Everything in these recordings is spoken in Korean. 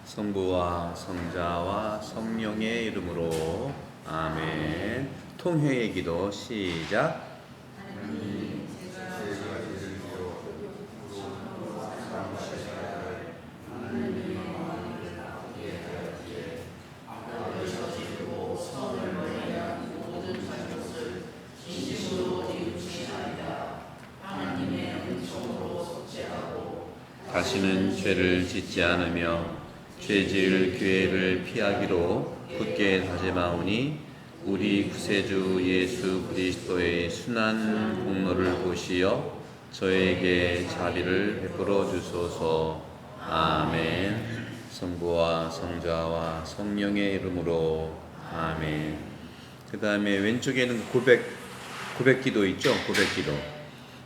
성부와 성자와 성령의 이름으로 아멘. 통회의 기도 시작. 다시는 죄를 짓지 않으며 죄질 기회를 피하기로 굳게 다짐하오니 우리 구세주 예수 그리스도의 순한 공로를 보시어 저에게 자비를 베풀어 주소서. 아멘. 성부와 성자와 성령의 이름으로 아멘. 그 다음에 왼쪽에는 고백 기도 있죠.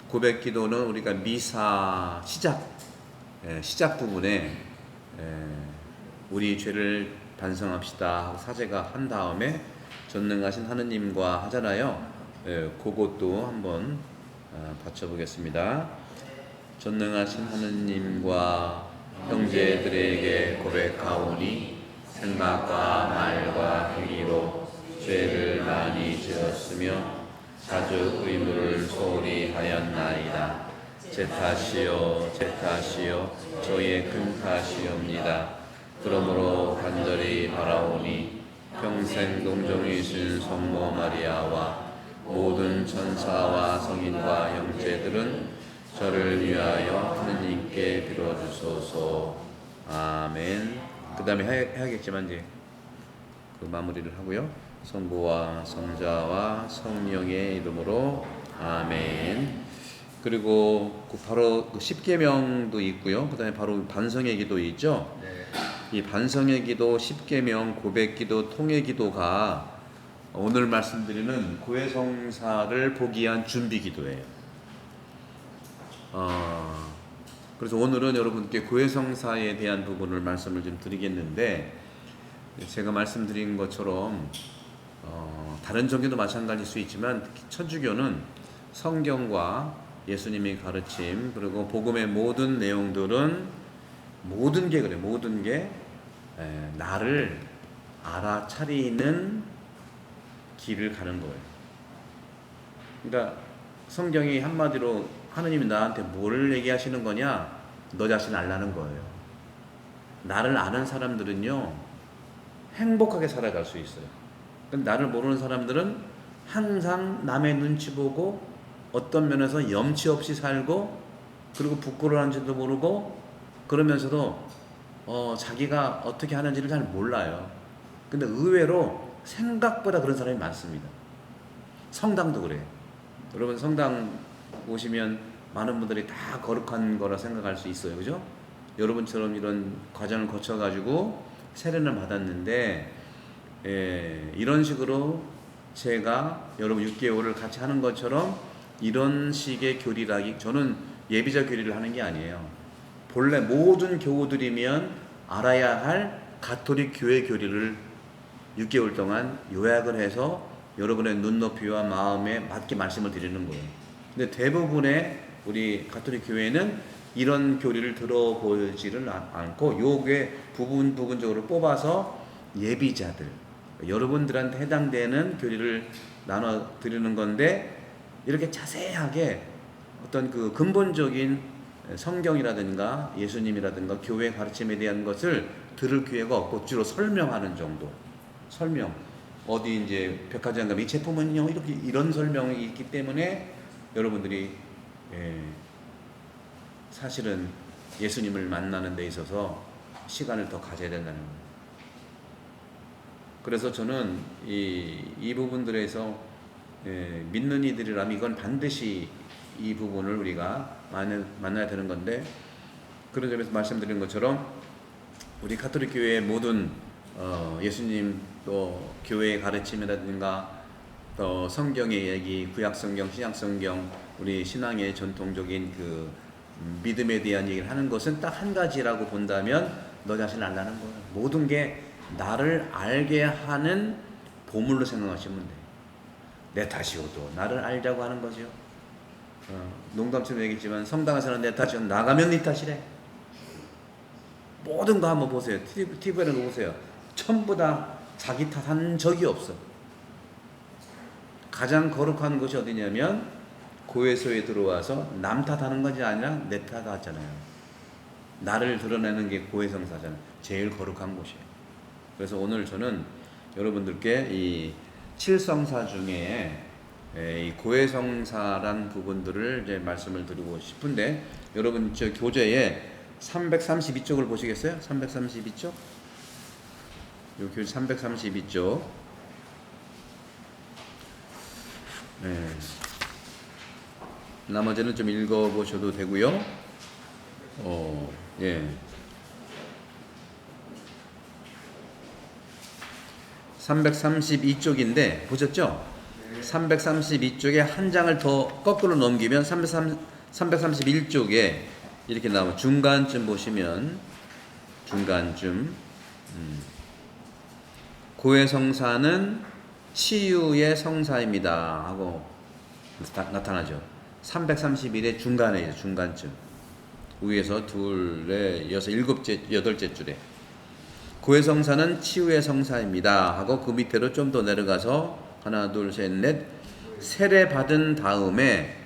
고백 기도는 우리가 미사 시작 부분에 우리 죄를 반성합시다 하고 사제가 한 다음에 전능하신 하느님과 하잖아요. 그것도 한번 받쳐보겠습니다. 전능하신 하느님과 형제들에게 고백하오니 생각과 말과 행위로 죄를 많이 지었으며 자주 의무를 소홀히 하였나이다. 제 탓이요 저의 큰 탓이옵니다. 그러므로 간절히 바라오니 평생 동정이신 성모 마리아와 모든 천사와 성인과 형제들은 저를 위하여 하느님께 빌어주소서. 아멘. 그 다음에 해야겠지만 이제 그 마무리를 하고요. 성부와 성자와 성령의 이름으로 아멘. 그리고 바로 그 십계명도 있고요. 그다음에 바로 반성의 기도 있죠. 이 반성의 기도, 십계명, 고백기도, 통회기도가 오늘 말씀드리는 고해성사를 보기 위한 준비기도예요. 그래서 오늘은 여러분께 고해성사에 대한 부분을 말씀을 좀 드리겠는데, 제가 말씀드린 것처럼 다른 종교도 마찬가지일 수 있지만 특히 천주교는 성경과 예수님의 가르침 그리고 복음의 모든 내용들은 모든 게 그래. 모든 게 나를 알아차리는 길을 가는 거예요. 그러니까 성경이 한마디로 하느님이 나한테 뭘 얘기하시는 거냐? 너 자신 알라는 거예요. 나를 아는 사람들은요 행복하게 살아갈 수 있어요. 근데 나를 모르는 사람들은 항상 남의 눈치 보고 어떤 면에서 염치 없이 살고 그리고 부끄러워하는지도 모르고 그러면서도 자기가 어떻게 하는지를 잘 몰라요. 근데 의외로 생각보다 그런 사람이 많습니다. 성당도 그래요. 여러분 성당 오시면 많은 분들이 다 거룩한 거라 생각할 수 있어요. 그죠? 여러분처럼 이런 과정을 거쳐가지고 세례를 받았는데 이런 식으로 제가 여러분 6개월을 같이 하는 것처럼 이런 식의 교리라기, 저는 예비자 교리를 하는 게 아니에요. 본래 모든 교우들이면 알아야 할 가톨릭 교회 교리를 6개월 동안 요약을 해서 여러분의 눈높이와 마음에 맞게 말씀을 드리는 거예요. 근데 대부분의 우리 가톨릭 교회는 이런 교리를 들어보지를 않고 요게 부분적으로 뽑아서 예비자들, 여러분들한테 해당되는 교리를 나눠 드리는 건데, 이렇게 자세하게 어떤 그 근본적인 성경이라든가 예수님이라든가 교회 가르침에 대한 것을 들을 기회가 없고 주로 설명하는 정도. 설명. 어디 이제 백화점 가면 이 제품은요 이렇게 이런 설명이 있기 때문에 여러분들이 사실은 예수님을 만나는 데 있어서 시간을 더 가져야 된다는 거예요. 그래서 저는 이 부분들에서 믿는 이들이라면 이건 반드시 이 부분을 우리가 만나야 되는 건데, 그런 점에서 말씀드린 것처럼 우리 가톨릭 교회의 모든 예수님 또 교회의 가르침이라든가 또 성경의 얘기, 구약성경, 신약성경, 우리 신앙의 전통적인 그 믿음에 대한 얘기를 하는 것은 딱 한 가지라고 본다면 너 자신을 알라는 거예요. 모든 게 나를 알게 하는 보물로 생각하시면 돼요. 내 탓이어도 나를 알자고 하는 거죠. 농담처럼 얘기했지만 성당에서는 내 탓이면 나가면 네 탓이래. 모든 거 한번 보세요. TV에는 거 보세요. 전부 다 자기 탓한 적이 없어. 가장 거룩한 곳이 어디냐면 고해소에 들어와서 남 탓하는 것이 아니라 내 탓하잖아요. 나를 드러내는 게 고해성사잖아요. 제일 거룩한 곳이에요. 그래서 오늘 저는 여러분들께 이 칠성사 중에 이 고해성사란 부분들을 이제 말씀을 드리고 싶은데, 여러분 저 교재에 332쪽을 보시겠어요? 332쪽? 요 교재 332쪽. 네. 나머지는 좀 읽어보셔도 되고요. 예. 332쪽인데 보셨죠? 332쪽에 한 장을 더 거꾸로 넘기면 331쪽에 이렇게 나오면 중간쯤 보시면 중간쯤 고해성사는 치유의 성사입니다 하고 나타나죠. 331의 중간에 중간쯤 위에서 둘, 넷, 여섯, 일곱째, 여덟째 줄에 고해성사는 치유의 성사입니다 하고 그 밑으로 좀 더 내려가서 하나, 둘, 셋, 넷 세례 받은 다음에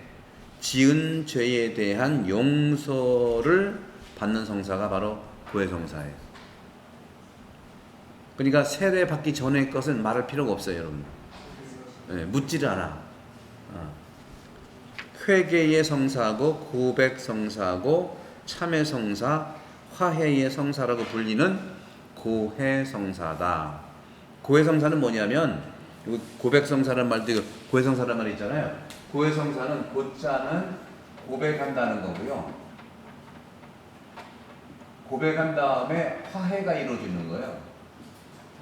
지은 죄에 대한 용서를 받는 성사가 바로 고해성사예요. 그러니까 세례 받기 전의 것은 말할 필요가 없어요, 여러분. 네, 묻지를 않아. 회개의 성사하고 고백 성사하고 참회 성사, 화해의 성사라고 불리는 고해성사다. 고해성사는 뭐냐면 고백성사라는 말도 있고 고해성사라는 말이 있잖아요. 고해성사는 고자는 고백한다는 거고요. 고백한 다음에 화해가 이루어지는 거예요.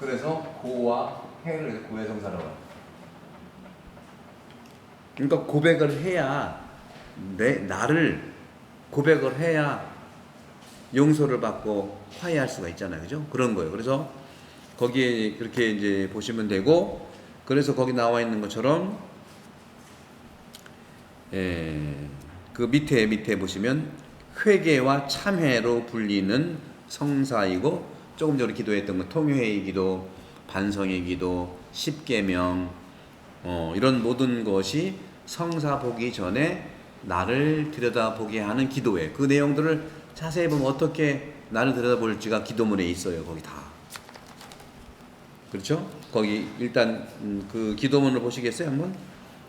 그래서 고와 해를 고해성사라고 합니다. 그러니까 고백을 해야 나를 고백을 해야 용서를 받고 화해할 수가 있잖아요, 그죠? 그런 거예요. 그래서 거기에 그렇게 이제 보시면 되고, 그래서 거기 나와 있는 것처럼 그 밑에 보시면 회개와 참회로 불리는 성사이고, 조금 전에 기도했던 거 통회의 기도, 반성의 기도, 십계명 이런 모든 것이 성사 보기 전에 나를 들여다보게 하는 기도예요. 그 내용들을 자세히 보면 어떻게 나를 들여다볼지가 기도문에 있어요. 거기 다. 그렇죠? 거기 일단 그 기도문을 보시겠어요? 한번?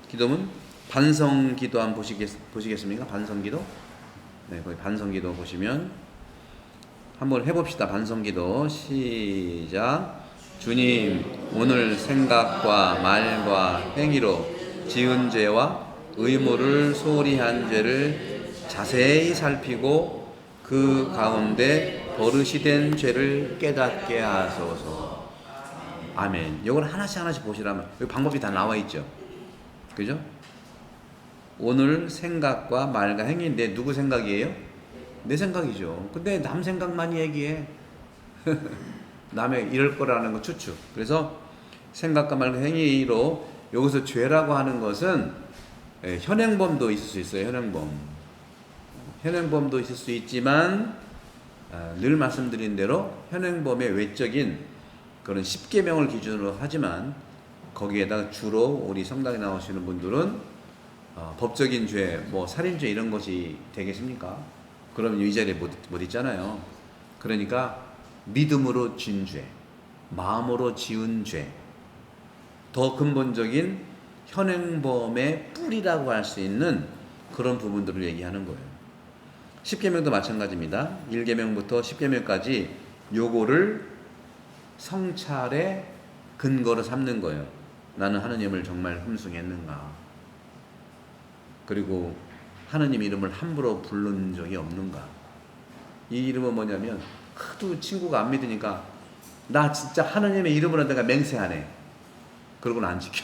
기도문 반성기도 한번 보시겠습니까? 반성기도? 네, 거기 반성기도 보시면 한번 해봅시다. 반성기도 시작. 주님, 오늘 생각과 말과 행위로 지은 죄와 의무를 소홀히 한 죄를 자세히 살피고 그 가운데 버릇이 된 죄를 깨닫게 하소서. 아멘. 이걸 하나씩 보시라면 여기 방법이 다 나와 있죠. 그죠? 오늘 생각과 말과 행위인데 누구 생각이에요? 내 생각이죠. 근데 남 생각만 얘기해. 남의 이럴 거라는 거 추측. 그래서 생각과 말과 행위로 여기서 죄라고 하는 것은 현행범도 있을 수 있어요. 현행범도 있을 수 있지만 늘 말씀드린 대로 현행범의 외적인 그런 십계명을 기준으로 하지만 거기에다가 주로 우리 성당에 나오시는 분들은 법적인 죄, 뭐 살인죄 이런 것이 되겠습니까? 그러면 이 자리에 못 있잖아요. 그러니까 믿음으로 지은 죄, 마음으로 지은 죄, 더 근본적인 현행범의 뿌리라고 할 수 있는 그런 부분들을 얘기하는 거예요. 십계명도 마찬가지입니다. 1계명부터 10계명까지 요거를 성찰의 근거로 삼는 거예요. 나는 하느님을 정말 흠숭했는가? 그리고 하느님 이름을 함부로 부른 적이 없는가? 이 이름은 뭐냐면 하도 친구가 안 믿으니까 나 진짜 하느님의 이름으로 내가 맹세하네. 그러고는 안 지켜.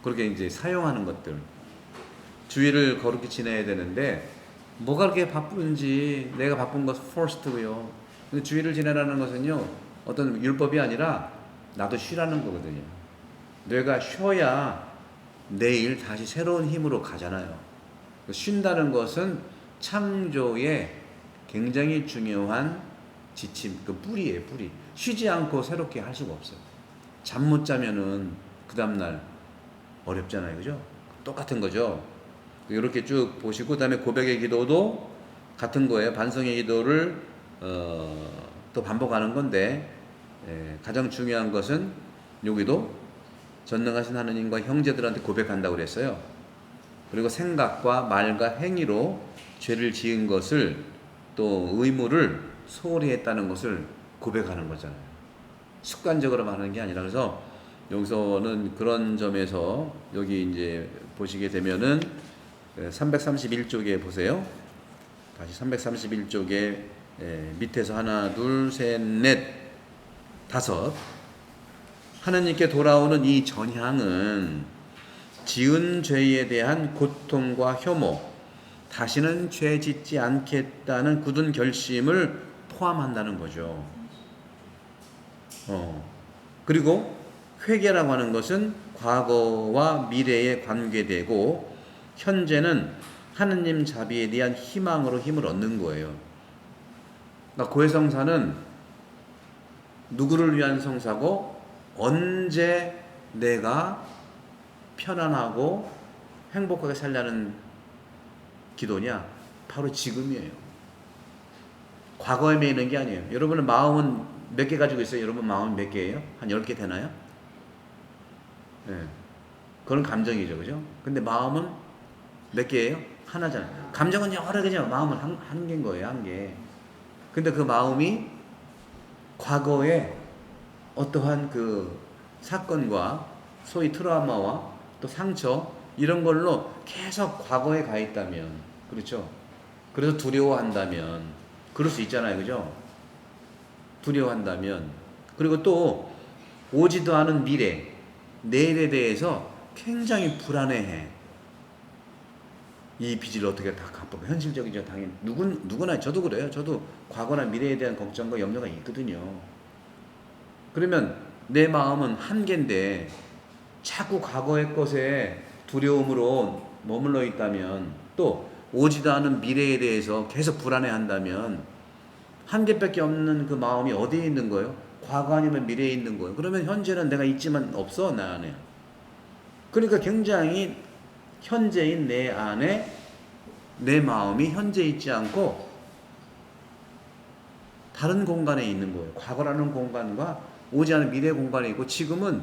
그렇게 이제 사용하는 것들. 주일을 거룩히 지내야 되는데 뭐가 그렇게 바쁜지, 내가 바쁜 것은 first고요. 근데 주일을 지내라는 것은요, 어떤 율법이 아니라 나도 쉬라는 거거든요. 내가 쉬어야 내일 다시 새로운 힘으로 가잖아요. 쉰다는 것은 창조에 굉장히 중요한 지침, 그 뿌리예요, 뿌리. 쉬지 않고 새롭게 할 수가 없어요. 잠 못 자면은 그 다음날 어렵잖아요, 그죠? 똑같은 거죠. 이렇게 쭉 보시고, 그 다음에 고백의 기도도 같은 거예요. 반성의 기도를 또 반복하는 건데, 가장 중요한 것은 여기도 전능하신 하느님과 형제들한테 고백한다고 그랬어요. 그리고 생각과 말과 행위로 죄를 지은 것을 또 의무를 소홀히 했다는 것을 고백하는 거잖아요. 습관적으로 하는 게 아니라. 그래서 여기서는 그런 점에서 여기 이제 보시게 되면은 331쪽에 보세요. 다시 331쪽에 밑에서 하나, 둘, 셋, 넷, 다섯. 하나님께 돌아오는 이 전향은 지은 죄에 대한 고통과 혐오, 다시는 죄 짓지 않겠다는 굳은 결심을 포함한다는 거죠. 그리고 회개라고 하는 것은 과거와 미래에 관계되고 현재는 하느님 자비에 대한 희망으로 힘을 얻는 거예요. 그러니까 고해성사는 누구를 위한 성사고 언제 내가 편안하고 행복하게 살려는 기도냐? 바로 지금이에요. 과거에 매이는 게 아니에요. 여러분은 마음은 몇 개 가지고 있어요? 여러분 마음은 몇 개예요? 한 10개 되나요? 네. 그건 감정이죠, 그죠? 근데 마음은 몇 개예요? 하나잖아요. 감정은 여러 개죠. 마음은 한 개인 거예요, 한 개. 근데 그 마음이 과거에 어떠한 그 사건과 소위 트라우마와 또 상처 이런 걸로 계속 과거에 가 있다면, 그렇죠? 그래서 두려워한다면 그럴 수 있잖아요, 그죠? 두려워한다면, 그리고 또 오지도 않은 미래, 내일에 대해서 굉장히 불안해해. 이 빚을 어떻게 다 갚고, 현실적이죠, 당연히. 누구나, 저도 그래요. 저도 과거나 미래에 대한 걱정과 염려가 있거든요. 그러면 내 마음은 한계인데 자꾸 과거의 것에 두려움으로 머물러 있다면, 또 오지도 않은 미래에 대해서 계속 불안해한다면 한 개밖에 없는 그 마음이 어디에 있는 거예요? 과거 아니면 미래에 있는 거예요. 그러면 현재는 내가 있지만 없어, 나 안에. 그러니까 굉장히 현재인 내 안에 내 마음이 현재 있지 않고 다른 공간에 있는 거예요. 과거라는 공간과 오지 않은 미래 공간에 있고 지금은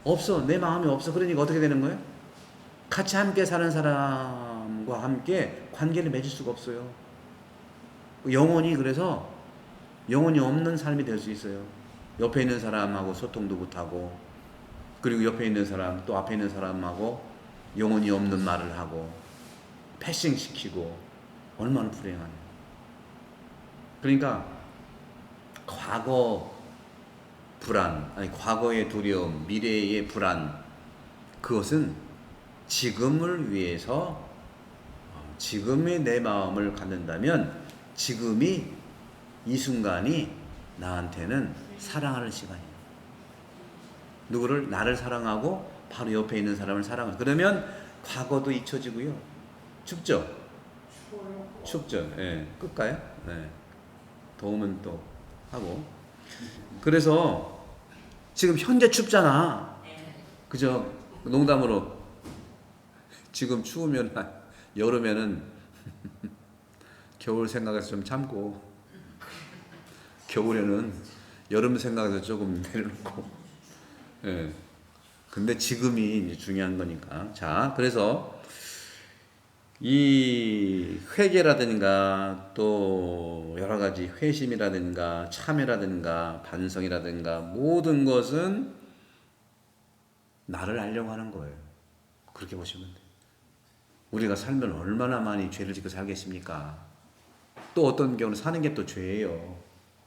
없어. 내 마음이 없어. 그러니까 어떻게 되는 거예요? 같이 함께 사는 사람과 함께 관계를 맺을 수가 없어요. 영혼이, 그래서 영혼이 없는 삶이 될 수 있어요. 옆에 있는 사람하고 소통도 못하고, 그리고 옆에 있는 사람, 또 앞에 있는 사람하고 영혼이 없는 말을 하고 패싱시키고, 얼마나 불행하냐. 그러니까 과거 불안, 아니 과거의 두려움, 미래의 불안, 그것은 지금을 위해서, 지금의 내 마음을 갖는다면 지금이, 이 순간이 나한테는 사랑하는 시간이에요. 누구를? 나를 사랑하고 바로 옆에 있는 사람을 사랑하고. 그러면 과거도 잊혀지고요. 춥죠? 춥죠? 예. 끌까요? 예. 더우면 또 하고. 그래서 지금 현재 춥잖아. 그죠? 농담으로 지금 추우면, 여름에는 겨울 생각해서 좀 참고, 겨울에는 여름 생각해서 조금 내려놓고. 예. 근데 지금이 이제 중요한 거니까. 자, 그래서 이 회개라든가 또 여러 가지 회심이라든가 참회라든가 반성이라든가 모든 것은 나를 알려고 하는 거예요. 그렇게 보시면 돼요. 우리가 살면 얼마나 많이 죄를 짓고 살겠습니까? 또 어떤 경우는 사는 게 또 죄예요.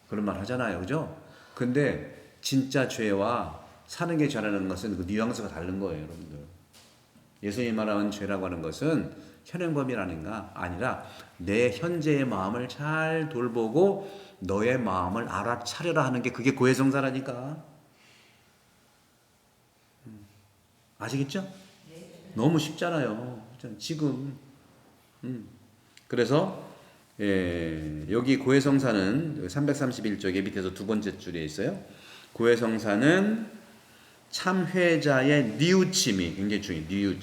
그런 말 하잖아요, 그죠? 근데 진짜 죄와 사는 게 죄라는 것은 그 뉘앙스가 다른 거예요, 여러분들. 예수님이 말하는 죄라고 하는 것은 현행범이라는가 아니라 내 현재의 마음을 잘 돌보고 너의 마음을 알아차려라 하는 게, 그게 고해성사라니까. 아시겠죠? 너무 쉽잖아요. 지금. 그래서 여기 고해성사는 331쪽에 밑에서 두 번째 줄에 있어요. 고해성사는 참회자의 뉘우침이 굉장히 중요해요.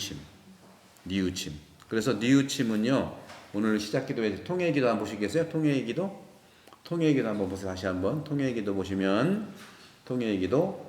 뉘우침. 그래서 뉘우침은요. 오늘 시작 기도에 통회 기도 한번 보시겠어요? 통회 기도 한번 보세요. 다시 한번 통회 기도 보시면 통회 기도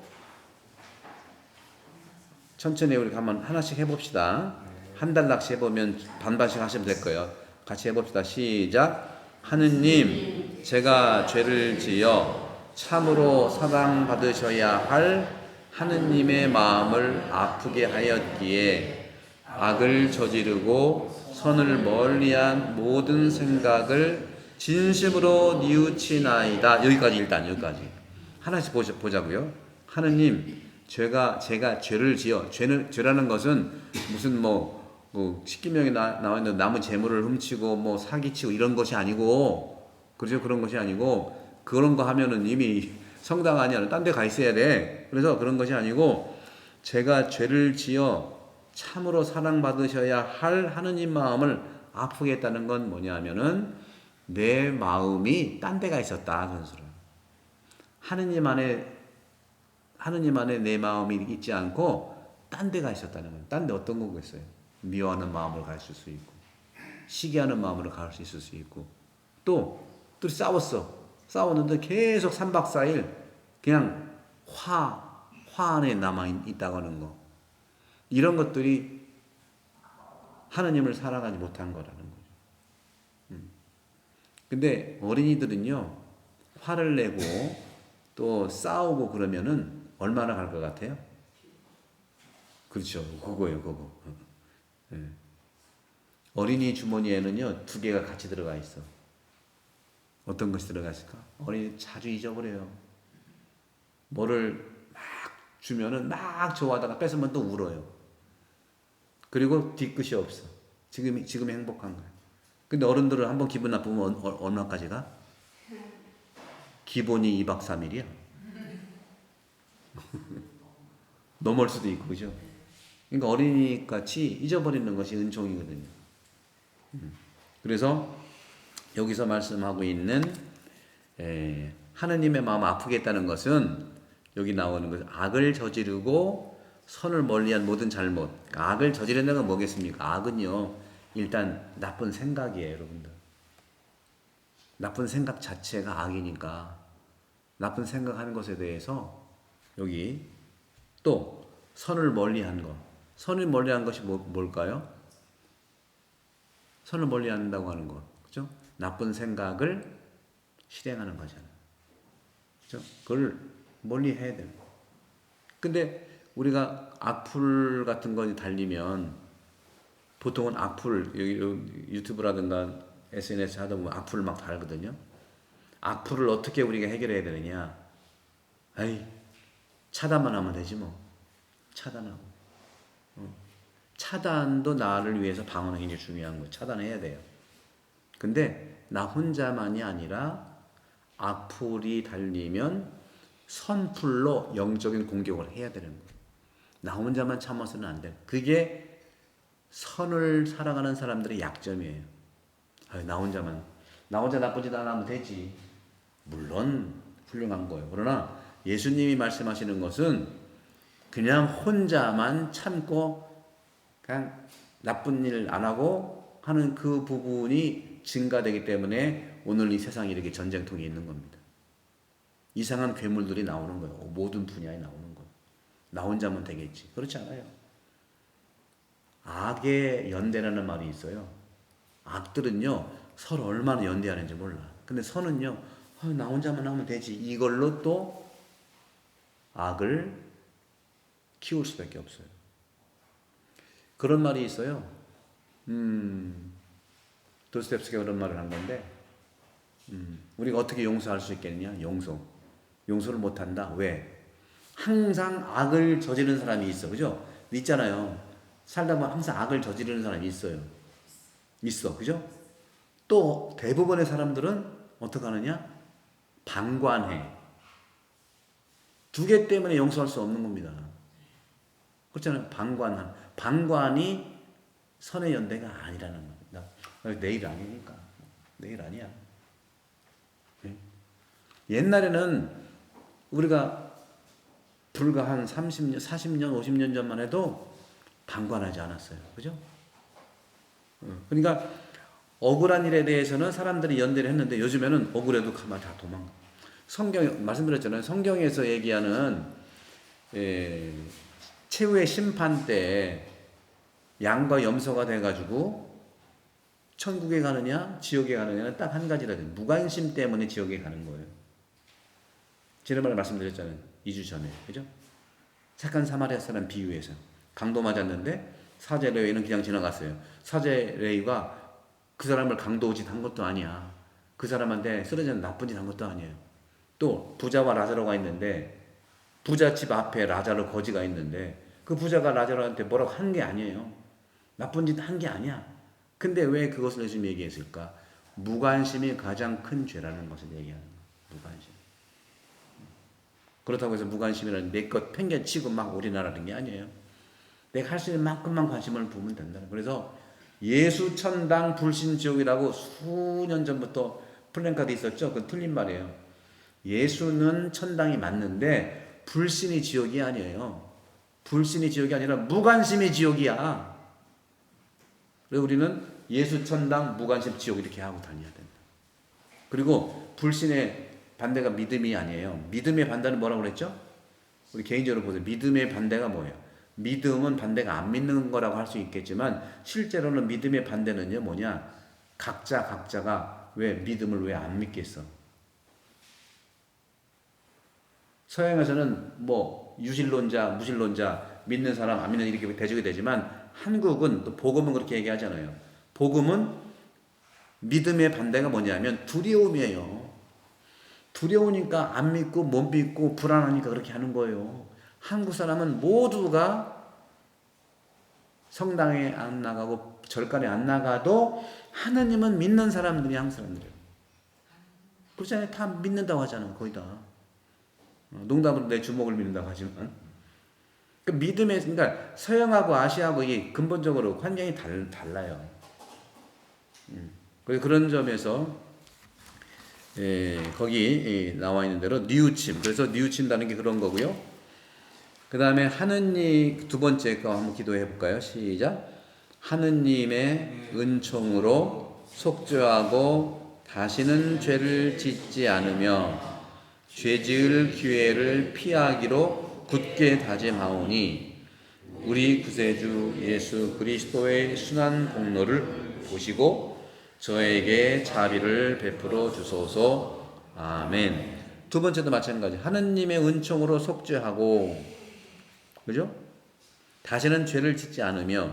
천천히 우리 한번 하나씩 해봅시다. 한 단락씩 해보면 반반씩 하시면 될 거예요. 같이 해봅시다. 시작. 하느님, 제가 죄를 지어 참으로 사랑받으셔야 할 하느님의 마음을 아프게 하였기에 악을 저지르고 선을 멀리한 모든 생각을 진심으로 뉘우치나이다. 여기까지 하나씩 보자고요. 하느님, 제가 죄를 지어 죄라는 것은 무슨 십계명에 나와 있는 남의 재물을 훔치고 사기치고 이런 것이 아니고, 그렇죠? 그런 것이 아니고, 그런 거 하면은 이미 성당 아니야. 딴 데 가 있어야 돼. 그래서 그런 것이 아니고, 제가 죄를 지어 참으로 사랑받으셔야 할 하느님 마음을 아프게 했다는 건 뭐냐면은 내 마음이 딴 데가 있었다. 선수를. 하느님 안에 내 마음이 있지 않고 딴 데가 있었다는 거예요. 딴 데 어떤 거겠어요? 미워하는 마음으로 가르칠 수 있고, 시기하는 마음으로 가르칠 수 있고, 또 싸웠는데 계속 3박 4일 그냥 화 안에 남아있다고 하는 거. 이런 것들이 하나님을 사랑하지 못한 거라는 거죠. 근데 어린이들은요, 화를 내고 또 싸우고 그러면은 얼마나 갈 것 같아요? 그렇죠. 그거. 어린이 주머니에는요, 두 개가 같이 들어가 있어. 어떤 것이 들어가 있을까? 어린이 자주 잊어버려요. 뭐를 막 주면은 막 좋아하다가 뺏으면 또 울어요. 그리고 뒤끝이 없어. 지금 행복한 거예요. 근데 어른들은 한번 기분 나쁘면 얼마까지 가? 기본이 2박 3일이야. 넘을 수도 있고, 그죠? 그러니까 어린이같이 잊어버리는 것이 은총이거든요. 그래서 여기서 말씀하고 있는 하느님의 마음 아프게 했다는 것은 여기 나오는 것은 악을 저지르고 선을 멀리한 모든 잘못. 악을 저지른다는 건 뭐겠습니까? 악은요, 일단 나쁜 생각이에요, 여러분들. 나쁜 생각 자체가 악이니까 나쁜 생각하는 것에 대해서 여기 또 선을 멀리한 것. 선을 멀리한 것이 뭘까요? 선을 멀리한다고 하는 것, 그죠? 나쁜 생각을 실행하는 거잖아요. 그죠? 그걸 멀리해야 되는 거. 근데 우리가 악플 같은 거 달리면 보통은 악플, 유튜브라든가 SNS 하다 보면 악플을 막 달거든요. 악플을 어떻게 우리가 해결해야 되느냐? 차단만 하면 되지 뭐. 차단하고. 차단도 나를 위해서 방어는 굉장히 중요한 거예요. 차단해야 돼요. 근데 나 혼자만이 아니라 악플이 달리면 선플로 영적인 공격을 해야 되는 거예요. 나 혼자만 참아서는 안 돼. 그게 선을 살아가는 사람들의 약점이에요. 나 혼자 나쁜 짓 안 하면 되지. 물론 훌륭한 거예요. 그러나 예수님이 말씀하시는 것은 그냥 혼자만 참고 그냥 나쁜 일 안 하고 하는 그 부분이 증가되기 때문에 오늘 이 세상에 이렇게 전쟁통이 있는 겁니다. 이상한 괴물들이 나오는 거예요. 모든 분야에 나오는 거예요. 나 혼자면 되겠지. 그렇지 않아요. 악의 연대라는 말이 있어요. 악들은요, 서로 얼마나 연대하는지 몰라. 근데 선은요, 나 혼자만 하면 되지. 이걸로 또 악을 키울 수밖에 없어요. 그런 말이 있어요. 도스토옙스키가 그런 말을 한 건데, 우리가 어떻게 용서할 수 있겠냐? 용서를 못한다. 왜? 항상 악을 저지르는 사람이 있어. 그죠? 있잖아요. 살다 보면 항상 악을 저지르는 사람이 있어. 그죠? 또 대부분의 사람들은 어떻게 하느냐? 방관해. 두 개 때문에 용서할 수 없는 겁니다. 그렇잖아요. 방관이 선의 연대가 아니라는 겁니다. 내일 아니니까. 내일 아니야. 네? 옛날에는 우리가 불과 한 30년, 40년, 50년 전만 해도 방관하지 않았어요. 그죠? 그러니까 억울한 일에 대해서는 사람들이 연대를 했는데 요즘에는 억울해도 가만 다 도망가. 성경 말씀드렸잖아요. 성경에서 얘기하는 최후의 심판 때 양과 염소가 돼가지고 천국에 가느냐 지옥에 가느냐는 딱 한 가지라. 무관심 때문에 지옥에 가는 거예요. 지난번에 말씀드렸잖아요. 2주 전에. 그죠? 착한 사마리아 사람 비유해서 강도 맞았는데 사제 레위는 그냥 지나갔어요. 사제 레위가 그 사람을 강도 짓 한 것도 아니야. 그 사람한테 쓰러져 나쁜 짓 한 것도 아니에요. 또 부자와 라자로가 있는데 부자 집 앞에 라자로 거지가 있는데 그 부자가 라자로한테 뭐라고 한 게 아니에요. 나쁜 짓 한 게 아니야. 근데 왜 그것을 예수님이 얘기했을까? 무관심이 가장 큰 죄라는 것을 얘기하는 거예요. 무관심. 그렇다고 해서 무관심이라는 내 것 팽개치고 막 올인하라는 게 아니에요. 내가 할 수 있는 만큼만 관심을 부으면 된다. 그래서 예수 천당 불신 지옥이라고 수년 전부터 플랜카드 있었죠. 그건 틀린 말이에요. 예수는 천당이 맞는데 불신이 지옥이 아니에요. 불신이 지옥이 아니라 무관심이 지옥이야. 그래서 우리는 예수 천당 무관심 지옥 이렇게 하고 다녀야 된다. 그리고 불신의 반대가 믿음이 아니에요. 믿음의 반대는 뭐라고 그랬죠? 우리 개인적으로 보세요. 믿음의 반대가 뭐예요? 믿음은 반대가 안 믿는 거라고 할 수 있겠지만 실제로는 믿음의 반대는요 뭐냐? 각자가 왜 믿음을 왜 안 믿겠어? 서양에서는 뭐 유실론자, 무실론자, 믿는 사람, 안 믿는 이렇게 대적이 되지만 한국은 또 복음은 그렇게 얘기하잖아요. 복음은 믿음의 반대가 뭐냐면 두려움이에요. 두려우니까 안 믿고 못 믿고 불안하니까 그렇게 하는 거예요. 한국 사람은 모두가 성당에 안 나가고 절간에 안 나가도 하느님은 믿는 사람들이 한국 사람들이에요. 그렇잖아요. 다 믿는다고 하잖아요. 거의 다. 농담으로 내 주먹을 믿는다고 하지만 그 믿음의 그러니까 서양하고 아시아하고 이게 근본적으로 환경이 달라요. 그래서 그런 점에서 거기 나와 있는 대로 뉘우침. 그래서 뉘우친다는 게 그런 거고요. 그 다음에 하느님 두 번째 거 한번 기도해 볼까요? 시작. 하느님의 은총으로 속죄하고 다시는 죄를 짓지 않으며 죄 지을 기회를 피하기로 굳게 다짐하오니 우리 구세주 예수 그리스도의 순한 공로를 보시고 저에게 자비를 베풀어 주소서. 아멘. 두 번째도 마찬가지. 하느님의 은총으로 속죄하고, 그죠? 다시는 죄를 짓지 않으며,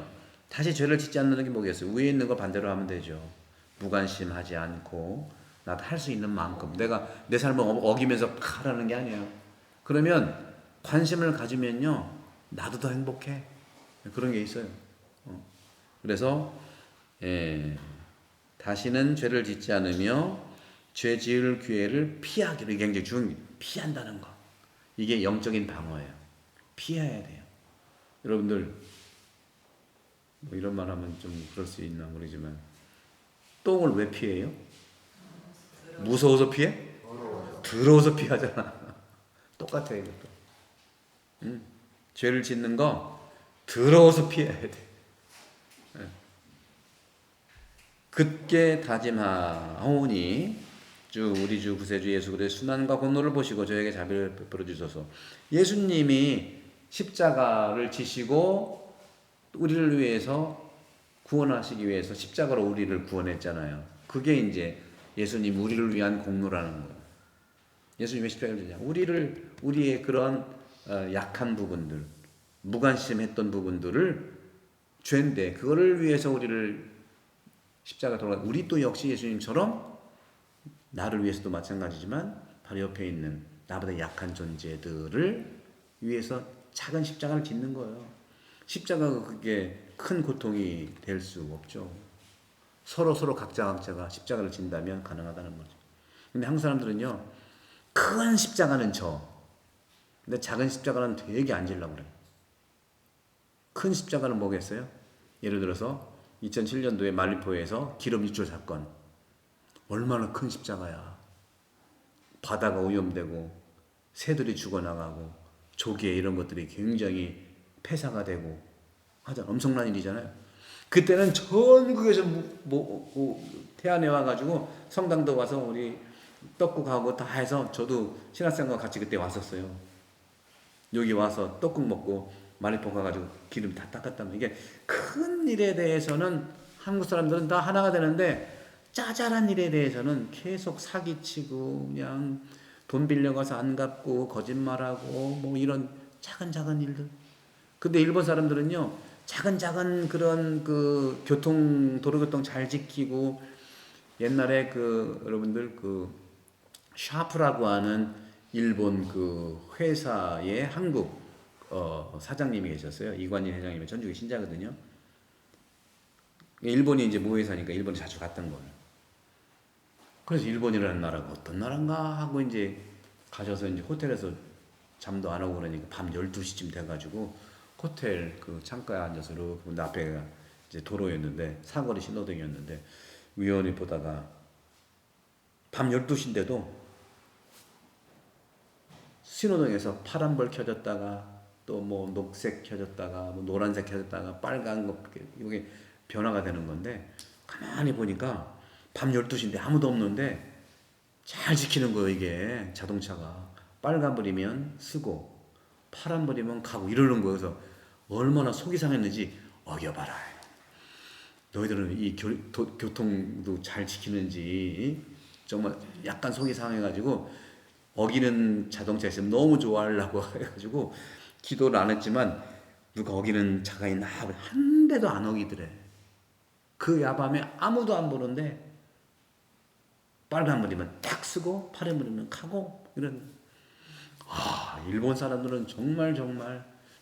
다시 죄를 짓지 않는 게 뭐겠어요? 위에 있는 거 반대로 하면 되죠. 무관심하지 않고 나도 할 수 있는 만큼 내가 내 삶을 어기면서 하라는 게 아니에요. 그러면 관심을 가지면요 나도 더 행복해. 그런 게 있어요. 그래서 다시는 죄를 짓지 않으며 죄 지을 기회를 피하기로. 이게 굉장히 중요해요. 피한다는 거. 이게 영적인 방어예요. 피해야 돼요. 여러분들 뭐 이런 말 하면 좀 그럴 수 있나 모르지만 똥을 왜 피해요? 무서워서 피해? 더러워서 피하잖아. 똑같아요 이것도. 죄를 짓는 거 더러워서 피해야 돼. 굳게 다짐하오니 우리 주 구세주 예수 그리스도의 순환과 공로를 보시고 저에게 자비를 베풀어 주소서. 예수님이 십자가를 지시고 우리를 위해서 구원하시기 위해서 십자가로 우리를 구원했잖아요. 그게 이제 예수님 우리를 위한 공로라는 거예요. 예수님의 십자가를 지냐 우리의 그런 약한 부분들, 무관심했던 부분들을 죄인데 그거를 위해서 우리를 십자가 돌아가. 우리 또 역시 예수님처럼 나를 위해서도 마찬가지지만 바로 옆에 있는 나보다 약한 존재들을 위해서 작은 십자가를 짓는 거예요. 십자가가 그게 큰 고통이 될 수 없죠. 서로 각자가 십자가를 진다면 가능하다는 거죠. 근데 한국 사람들은요, 큰 십자가는 근데 작은 십자가는 되게 안 지려고 그래요. 큰 십자가는 뭐겠어요? 예를 들어서 2007년도에 말리포에서 기름 유출 사건. 얼마나 큰 십자가야. 바다가 오염되고 새들이 죽어나가고 조개 이런 것들이 굉장히 폐사가 되고 하자 엄청난 일이잖아요. 그때는 전국에서 태안에 와가지고 성당도 와서 우리 떡국하고 다 해서 저도 신학생과 같이 그때 왔었어요. 여기 와서 떡국 먹고 마리포 가가지고 기름 다 닦았다면 이게 큰 일에 대해서는 한국 사람들은 다 하나가 되는데 짜잘한 일에 대해서는 계속 사기치고 그냥 돈 빌려가서 안 갚고 거짓말하고 뭐 이런 작은 일들. 근데 일본 사람들은요 작은 그런 그 도로교통 잘 지키고 옛날에 그 여러분들 그 샤프라고 하는 일본 그 회사의 한국 사장님이 계셨어요. 이관인 회장님이 전주의 신자거든요. 일본이 이제 모회사니까 일본에 자주 갔던 거예요. 그래서 일본이라는 나라가 어떤 나라인가 하고 이제 가셔서 이제 호텔에서 잠도 안 오고 그러니까 밤 12시쯤 돼가지고 호텔 그 창가에 앉아서 이렇게 앞에가 이제 도로였는데 사거리 신호등이었는데 우연히 보다가 밤 12시인데도 신호등에서 파란불 켜졌다가 또 뭐 녹색 켜졌다가 뭐 노란색 켜졌다가 빨간 거 이게 변화가 되는 건데 가만히 보니까 밤 12시인데 아무도 없는데 잘 지키는 거예요. 이게 자동차가 빨간불이면 쓰고 파란불이면 가고 이러는 거예요. 그래서 얼마나 속이 상했는지 어겨봐라. 너희들은 이 교통도 잘 지키는지 정말 약간 속이 상해가지고 어기는 자동차 있으면 너무 좋아하려고 해가지고 기도를 안 했지만 누가 어기는 차가 있나 한 대도 안 어기더래. 그 야밤에 아무도 안 보는데 빨간불이면 딱 쓰고 파란불이면 가고 이런. 일본 사람들은 정말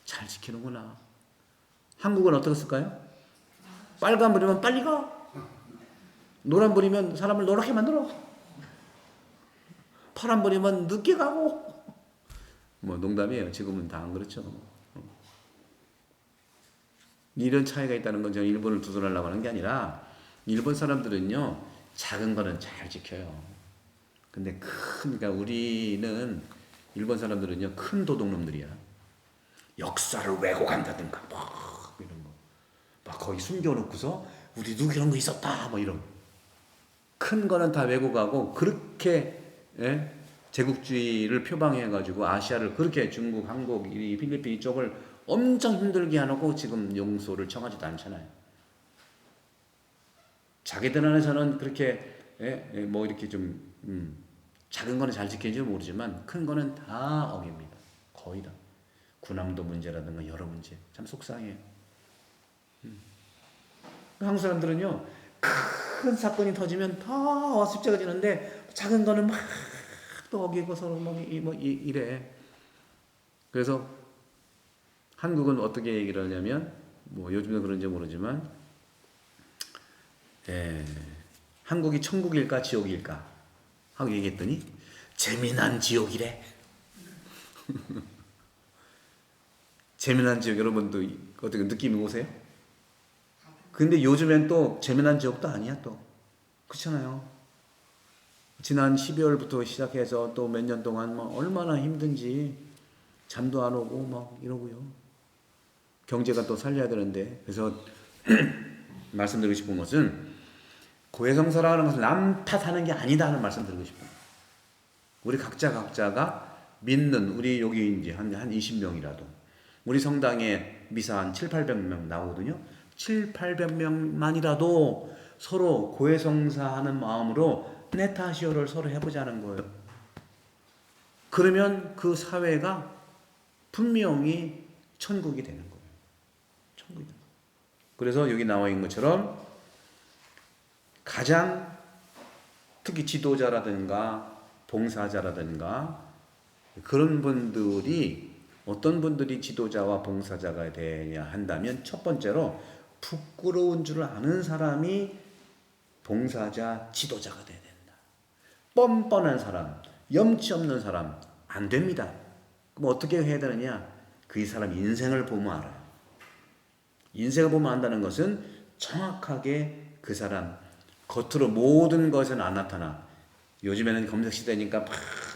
잘 지키는구나. 한국은 어떻을까요? 빨간불이면 빨리 가. 노란불이면 사람을 노랗게 만들어. 파란불이면 늦게 가고. 뭐 농담이에요. 지금은 다 안 그렇죠. 이런 차이가 있다는 건 제가 일본을 두둔하려고 하는 게 아니라 일본 사람들은요 작은 거는 잘 지켜요. 근데 그러니까 우리는 일본 사람들은요 큰 도둑놈들이야. 역사를 왜곡한다든가 막 이런 거, 막 거기 숨겨놓고서 우리도 그런 거 있었다 뭐 이런. 큰 거는 다 왜곡하고 그렇게 제국주의를 표방해가지고 아시아를 그렇게 중국, 한국, 필리핀 이쪽을 엄청 힘들게 하고 지금 용서를 청하지도 않잖아요. 자기들 안에서는 그렇게 뭐 이렇게 좀 작은 거는 잘 지키는지 모르지만 큰 거는 다 어깁니다. 거의 다. 군함도 문제라든가 여러 문제. 참 속상해요. 한국 사람들은요 큰 사건이 터지면 다 십자가 지는데 작은 거는 막 또 어기고 서로 이래. 그래서 한국은 어떻게 얘기를 하냐면 뭐 요즘은 그런지 모르지만 한국이 천국일까 지옥일까 하고 얘기했더니 재미난 지옥이래. 재미난 지옥 여러분도 어떻게 느낌이 오세요? 근데 요즘엔 또 재미난 지옥도 아니야 또. 그렇잖아요. 지난 12월부터 시작해서 또 몇 년 동안 막 얼마나 힘든지 잠도 안 오고 막 이러고요. 경제가 또 살려야 되는데. 그래서 말씀드리고 싶은 것은 고해성사라는 것은 남 탓하는 게 아니다 하는 말씀 드리고 싶어요. 우리 각자가 믿는 우리 여기 이제 한 20명이라도 우리 성당에 미사 한 700~800명 나오거든요. 700~800명만이라도 서로 고해성사하는 마음으로 내 탓이요를 서로 해보자는 거예요. 그러면 그 사회가 분명히 천국이 되는 거예요. 천국이다. 그래서 여기 나와 있는 것처럼 가장 특히 지도자라든가 봉사자라든가 그런 분들이 어떤 분들이 지도자와 봉사자가 되냐 한다면 첫 번째로 부끄러운 줄 아는 사람이 봉사자, 지도자가 돼야 된다. 뻔뻔한 사람, 염치 없는 사람 안 됩니다. 그럼 어떻게 해야 되느냐? 그 사람 인생을 보면 알아요. 인생을 보면 안다는 것은 정확하게 그 사람 겉으로 모든 것은 안 나타나. 요즘에는 검색 시대니까 막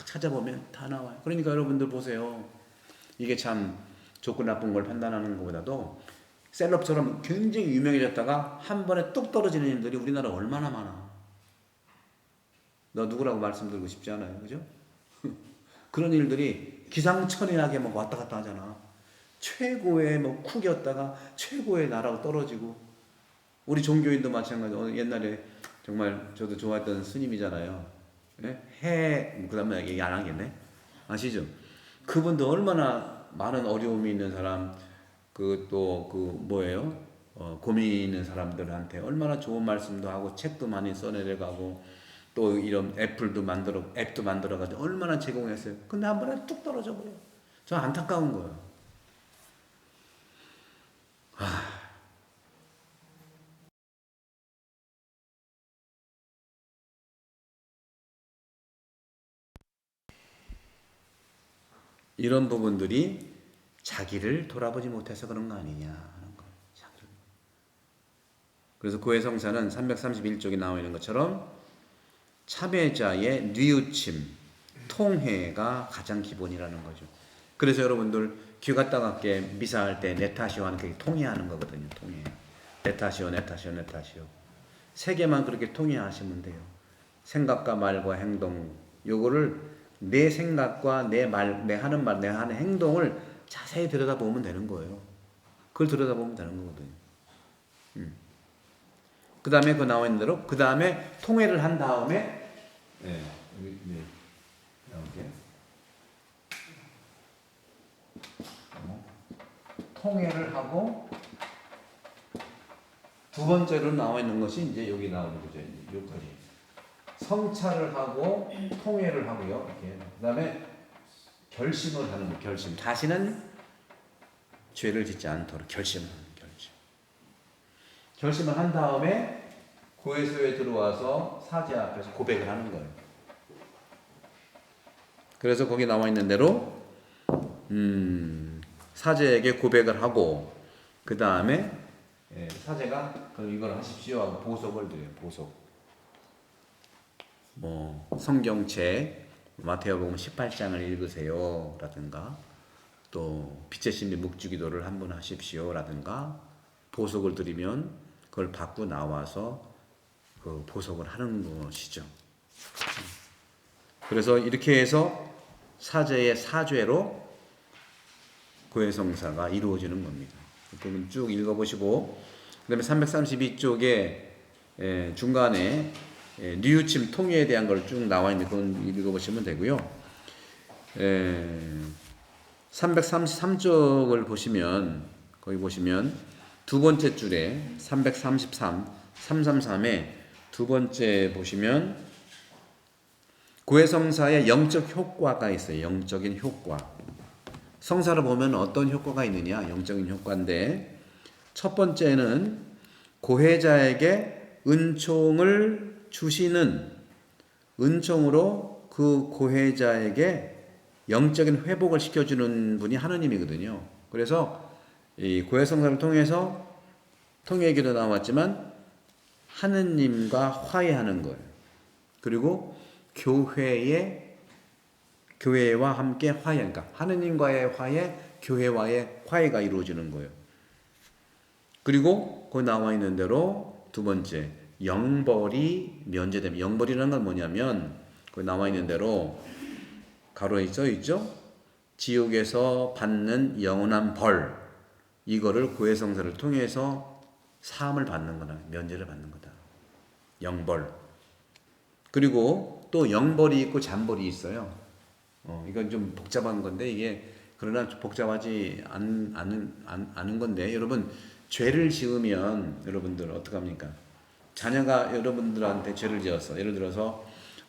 찾아보면 다 나와요. 그러니까 여러분들 보세요. 이게 참 좋고 나쁜 걸 판단하는 것보다도 셀럽처럼 굉장히 유명해졌다가 한 번에 뚝 떨어지는 일들이 우리나라 얼마나 많아. 너 누구라고 말씀드리고 싶지 않아요. 그죠? 그런 일들이 기상천외하게 막 왔다 갔다 하잖아. 최고의 뭐 쿡이었다가 최고의 나라로 떨어지고. 우리 종교인도 마찬가지로 옛날에 정말 저도 좋아했던 스님이잖아요. 예? 그 다음에 얘기 안 하겠네. 아시죠? 그분도 얼마나 많은 어려움이 있는 사람, 뭐예요? 고민이 있는 사람들한테 얼마나 좋은 말씀도 하고 책도 많이 써내려가고 또 이런 앱도 만들어가지고 얼마나 제공했어요. 근데 한 번에 뚝 떨어져 버려요. 저 안타까운 거예요. 이런 부분들이 자기를 돌아보지 못해서 그런 거 아니냐 하는 거. 그래서 고해성사는 331쪽에 나와 있는 것처럼 참여자의 뉘우침, 통회가 가장 기본이라는 거죠. 그래서 여러분들 귀가 따갑게 미사할 때 네타시오 하는 게 통회하는 거거든요. 통회. 네타시오, 네타시오, 네타시오. 세 개만 그렇게 통회하시면 돼요. 생각과 말과 행동. 요거를 내 생각과 내 말, 내 하는 말, 내 하는 행동을 자세히 들여다보면 되는 거예요. 그걸 들여다보면 되는 거거든요. 그 다음에 그 나와 있는 대로 그 다음에 통회를 한 다음에 여기 이렇게 통회를 하고 두 번째로 나와 있는 것이 이제 여기 나오는 거죠. 여기까지 성찰을 하고 통회를 하고요. 이렇게 그 다음에 결심을 하는 거. 결심. 다시는 죄를 짓지 않도록 결심을 하는 결심. 결심을 한 다음에 고해소에 들어와서 사제 앞에서 고백을 하는 거예요. 그래서 거기 나와 있는 대로 사제에게 고백을 하고 그 다음에 사제가 그럼 이걸 하십시오 하고 보석을 드려요. 보석. 뭐 성경책 마태복음 18장을 읽으세요 라든가 또 빛의 신비 묵주기도를 한번 하십시오 라든가 보석을 드리면 그걸 받고 나와서 그 보석을 하는 것이죠. 그래서 이렇게 해서 사제의 사죄로 고해성사가 이루어지는 겁니다. 그럼 쭉 읽어보시고 그 다음에 332쪽에 중간에 뉘우침 통일에 대한 걸 쭉 나와 있는데 그건 읽어보시면 되고요. 333쪽을 보시면 거기 보시면 두 번째 줄에 333에 두 번째 보시면 고해성사의 영적 효과가 있어요. 영적인 효과. 성사를 보면 어떤 효과가 있느냐? 영적인 효과인데 첫 번째는 고해자에게 은총을 주시는 은총으로 그 고해자에게 영적인 회복을 시켜주는 분이 하느님이거든요. 그래서 이 고해성사를 통해서 통일기도 나왔지만 하느님과 화해하는 거예요. 그리고 교회와 함께 화해, 그러니까 하느님과의 화해, 교회와의 화해가 이루어지는 거예요. 그리고 거기 나와 있는 대로 두 번째, 영벌이 면제됩니다. 영벌이라는 건 뭐냐면 거기 나와 있는 대로 가로에 써 있죠. 지옥에서 받는 영원한 벌, 이거를 고해성사를 통해서 사함을 받는 거다. 면제를 받는 거다. 영벌. 그리고 또 영벌이 있고 잔벌이 있어요. 이건 좀 복잡한 건데 이게 그러나 복잡하지 않은 건데 여러분 죄를 지으면 여러분들 어떡합니까? 자녀가 여러분들한테 죄를 지었어. 예를 들어서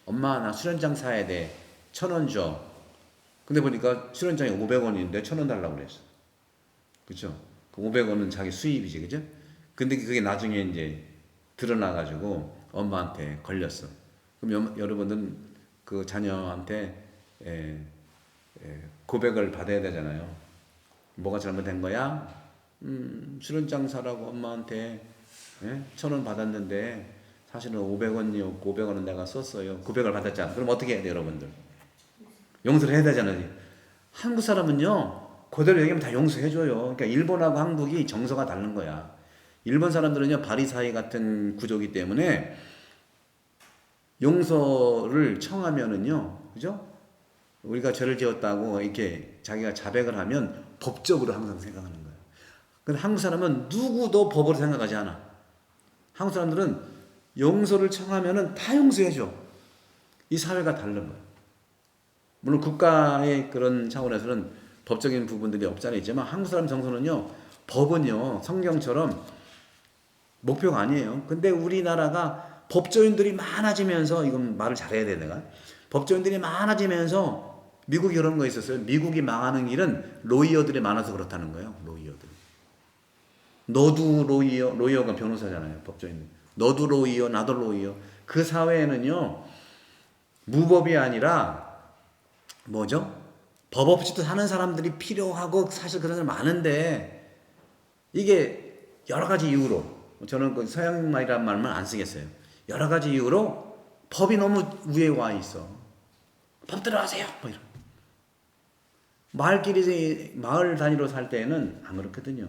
엄마 나 수련장 사야 돼. 1,000원 줘. 근데 보니까 수련장이 500원인데 1,000원 달라고 그랬어. 그쵸? 그 500원은 자기 수입이지. 그죠? 근데 그게 나중에 이제 드러나가지고 엄마한테 걸렸어. 그럼 여러분들은 그 자녀한테 고백을 받아야 되잖아요. 뭐가 잘못된 거야? 수련장 사라고 엄마한테 1,000원 받았는데 사실은 500원이요. 500원은 내가 썼어요. 900을 받았잖아. 그럼 어떻게 해야 돼, 여러분들? 용서를 해야 되잖아요. 한국 사람은요, 그대로 얘기하면 다 용서해줘요. 그러니까 일본하고 한국이 정서가 다른 거야. 일본 사람들은요, 바리사이 같은 구조기 때문에 용서를 청하면은요, 그죠? 우리가 죄를 지었다고 이렇게 자기가 자백을 하면 법적으로 항상 생각하는 거예요. 근데 한국 사람은 누구도 법으로 생각하지 않아. 한국 사람들은 용서를 청하면은 다 용서해줘. 이 사회가 다른 거예요. 물론 국가의 그런 차원에서는 법적인 부분들이 없잖아 있지만 한국 사람 정서는요, 법은요, 성경처럼 목표가 아니에요. 근데 우리나라가 법조인들이 많아지면서, 이건 말을 잘해야 돼, 내가. 법조인들이 많아지면서 미국이 그런 거 있었어요. 미국이 망하는 길은 로이어들이 많아서 그렇다는 거예요. 로이어들. 너도 로이어, 로이어가 변호사잖아요. 법조인. 너도 로이어, 나도 로이어. 그 사회에는요, 무법이 아니라 뭐죠? 법 없이도 사는 사람들이 필요하고 사실 그런 사람 많은데 이게 여러 가지 이유로, 저는 그 서양말이라는 말만 안 쓰겠어요. 여러 가지 이유로 법이 너무 위에 와 있어. 법대로 하세요. 뭐 이런. 마을끼리 마을 단위로 살 때는 안 그렇거든요.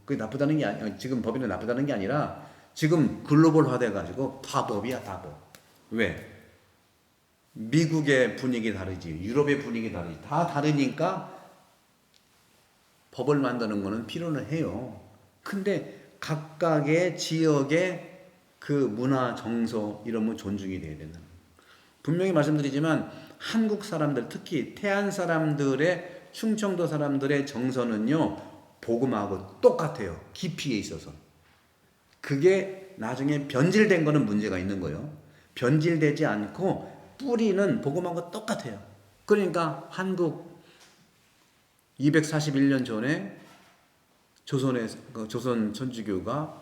그게 나쁘다는 게 아니, 지금 법이 나쁘다는 게 아니라 지금 글로벌화 돼가지고 다 법이야, 다 법. 왜? 미국의 분위기 다르지, 유럽의 분위기 다르지, 다 다르니까 법을 만드는 거는 필요는 해요. 근데 각각의 지역의 그 문화, 정서 이런 거 존중이 돼야 된다. 분명히 말씀드리지만 한국 사람들, 특히 태안 사람들의, 충청도 사람들의 정서는요, 복음하고 똑같아요. 깊이에 있어서. 그게 나중에 변질된 거는 문제가 있는 거예요. 변질되지 않고 뿌리는 복음하고 똑같아요. 그러니까 한국 241년 전에 조선의 조선 천주교가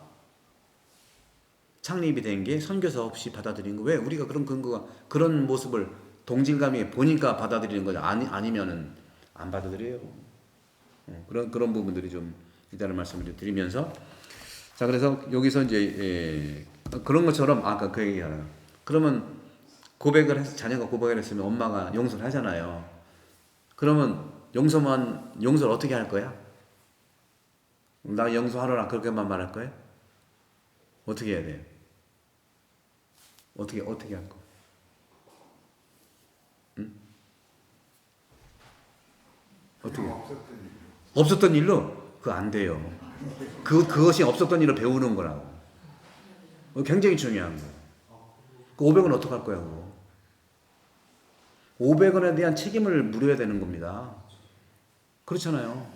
창립이 된 게 선교사 없이 받아들인 거. 왜? 우리가 그런 근거가, 그런 모습을 동질감이 보니까 받아들이는 거죠. 아니면은 안 받아들여요. 그런 부분들이 좀 있다는 말씀을 드리면서, 자, 그래서 여기서 이제 그런 것처럼 아까 그 얘기잖아요. 그러면 고백을 해서, 자녀가 고백을 했으면 엄마가 용서를 하잖아요. 그러면 용서를 어떻게 할 거야? 나 용서하라 그렇게만 말할 거야? 어떻게 해야 돼요? 어떻게 할 거? 응? 어떻게? 없었던 일로? 그거 안 돼요. 그것이 없었던 일로 배우는 거라고. 굉장히 중요한 거. 그 500원 어떻게 할 거야, 그거? 500원에 대한 책임을 물어야 되는 겁니다. 그렇잖아요.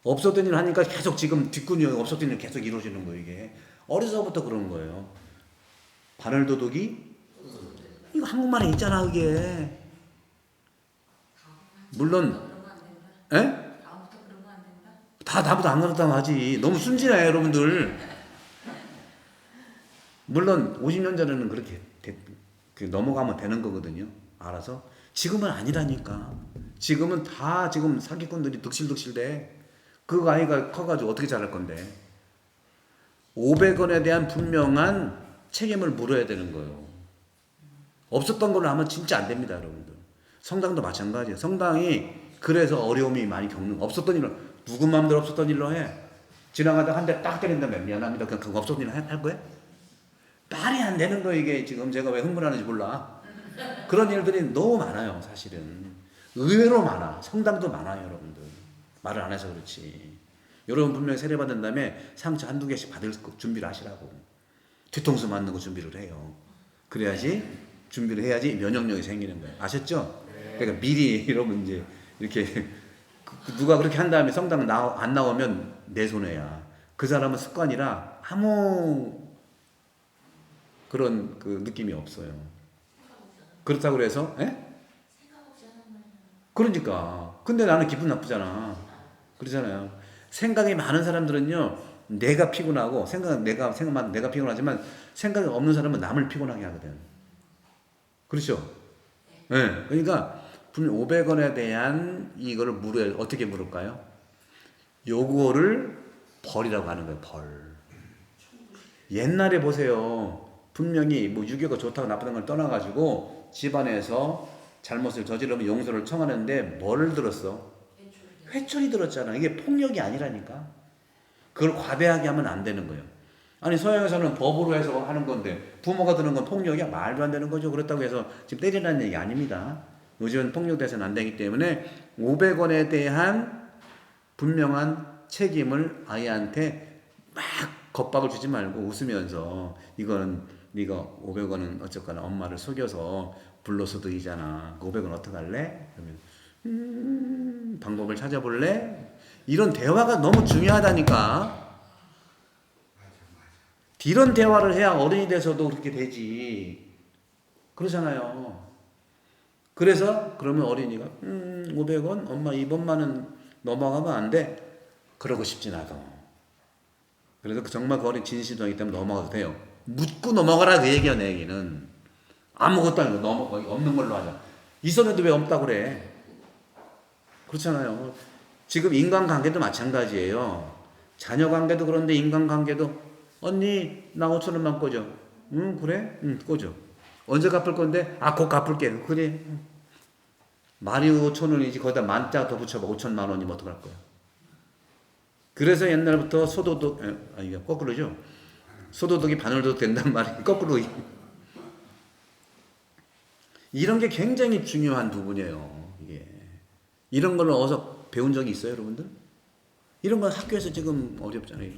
없었던 일을 하니까 계속 지금 뒷근이 없었던 일 계속 이루어지는 거예요, 이게. 어려서부터 그런 거예요. 바늘도둑이? 이거 한국말에 있잖아, 그게. 물론, 에? 다 나보다 안 그렇다고 하지. 너무 순진해요, 여러분들. 물론 50년 전에는 그렇게 넘어가면 되는 거거든요. 알아서. 지금은 아니라니까. 지금은 다 지금 사기꾼들이 득실득실돼. 그 아이가 커가지고 어떻게 잘할 건데. 500원에 대한 분명한 책임을 물어야 되는 거예요. 없었던 걸로 하면 진짜 안 됩니다, 여러분들. 성당도 마찬가지예요. 성당이 그래서 어려움이 많이 겪는, 없었던 일로, 누구 마음대로 없었던 일로 해. 지나가다 한 대 딱 때린다면 미안합니다. 그냥 그거 없었던 일로 할 거야? 말이 안 되는 거. 이게 지금 제가 왜 흥분하는지 몰라. 그런 일들이 너무 많아요, 사실은. 의외로 많아. 성당도 많아요, 여러분들. 말을 안 해서 그렇지. 여러분 분명히 세례받은 다음에 상처 한두 개씩 받을 준비를 하시라고. 뒤통수 맞는 거 준비를 해요. 그래야지, 준비를 해야지 면역력이 생기는 거예요. 아셨죠? 그러니까 미리 여러분 이제 이렇게 누가 그렇게 한 다음에 성당 안 나오면 내 손해야. 그 사람은 습관이라 아무 그런 그 느낌이 없어요. 그렇다고 그래서, 에? 그러니까. 근데 나는 기분 나쁘잖아. 그러잖아요. 생각이 많은 사람들은요, 내가 피곤하고, 생각만 내가 피곤하지만, 생각이 없는 사람은 남을 피곤하게 하거든. 그렇죠? 예. 네. 그러니까, 500원에 대한 이거를 어떻게 물을까요? 요거를 벌이라고 하는 거예요, 벌. 옛날에 보세요. 분명히 뭐 유교가 좋다고 나쁘다는 걸 떠나가지고 집안에서 잘못을 저지르면 용서를 청하는데 뭐를 들었어? 회초리 들었잖아. 이게 폭력이 아니라니까. 그걸 과대하게 하면 안 되는 거예요. 아니 서양에서는 법으로 해서 하는 건데 부모가 드는 건 폭력이야? 말도 안 되는 거죠. 그렇다고 해서 지금 때리라는 얘기 아닙니다. 요즘은 폭력돼서는 안 되기 때문에 500원에 대한 분명한 책임을 아이한테 막 겁박을 주지 말고 웃으면서 이거는 네가 500원은 어쨌거나 엄마를 속여서 불로소득이잖아. 500원 어떡할래? 그러면 방법을 찾아볼래? 이런 대화가 너무 중요하다니까. 이런 대화를 해야 어른이 돼서도 그렇게 되지. 그러잖아요. 그래서 그러면 어린이가 500원? 엄마 이번만은 넘어가면 안 돼? 그러고 싶진 않아. 그래서 정말 그 어린 진실이기 때문에 넘어가도 돼요. 묻고 넘어가라 그 얘기야. 내 얘기는. 아무것도 아니고 없는 걸로 하자. 있었는데 왜 없다고 그래? 그렇잖아요. 지금 인간관계도 마찬가지예요. 자녀관계도 그런데 인간관계도 언니 나 5,000원만 꿔줘. 응 그래? 응 꿔줘. 언제 갚을 건데? 아 곧 갚을게. 그래. 말이 5,000원이지 거기다 만자 더 붙여봐 5천만 원이면 어떡할 거야. 그래서 옛날부터 소도둑 이게 거꾸로죠. 소도둑이 바늘 도 된단 말이 거꾸로. 이런 게 굉장히 중요한 부분이에요. 이게 이런 걸 어디서 배운 적이 있어요, 여러분들? 이런 건 학교에서 지금 어렵잖아요.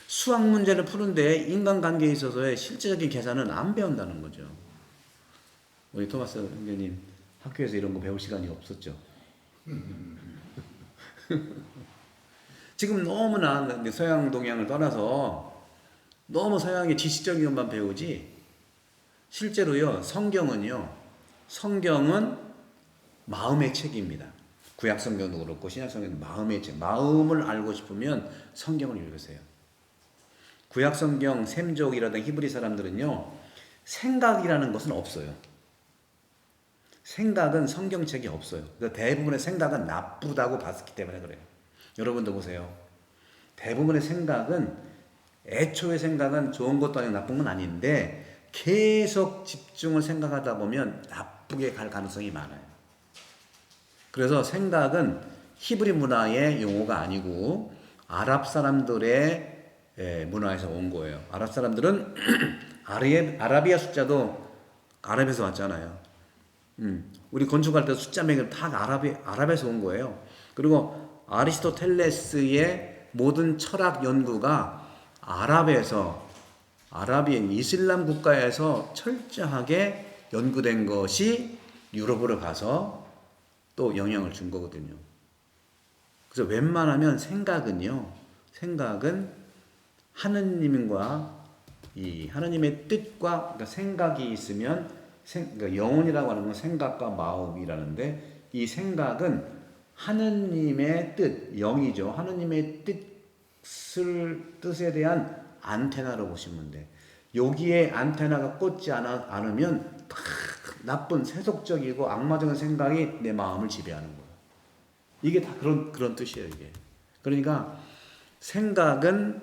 수학 문제를 푸는데 인간관계에 있어서의 실제적인 계산은 안 배운다는 거죠. 우리 토마스 형제님 학교에서 이런 거 배울 시간이 없었죠. 지금 너무나 서양 동양을 떠나서 너무 서양의 지식적인 것만 배우지 실제로요 성경은 마음의 책입니다. 구약 성경도 그렇고 신약 성경도 마음의 책. 마음을 알고 싶으면 성경을 읽으세요. 구약 성경 셈족이라든 히브리 사람들은요 생각이라는 것은 없어요. 생각은 성경책이 없어요. 그러니까 대부분의 생각은 나쁘다고 봤기 때문에 그래요. 여러분도 보세요. 대부분의 생각은 애초의 생각은 좋은 것도 아니고 나쁜 건 아닌데 계속 집중을 생각하다 보면 나쁘게 갈 가능성이 많아요. 그래서 생각은 히브리 문화의 용어가 아니고 아랍 사람들의 문화에서 온 거예요. 아랍 사람들은 아라비아 숫자도 아랍에서 왔잖아요. 우리 건축할 때 숫자 매기는 다 아랍에서 온 거예요. 그리고 아리스토텔레스의 모든 철학 연구가 아라비안 이슬람 국가에서 철저하게 연구된 것이 유럽으로 가서 또 영향을 준 거거든요. 그래서 웬만하면 생각은 하느님과 이 하느님의 뜻과 그러니까 생각이 있으면 그러니까 영혼이라고 하는 건 생각과 마음이라는데 이 생각은 하느님의 뜻, 영이죠. 하느님의 뜻에 대한 안테나로 보시면 돼. 여기에 안테나가 꽂지 않으면 나쁜 세속적이고 악마적인 생각이 내 마음을 지배하는 거야. 이게 다 그런 뜻이에요, 이게. 그러니까 생각은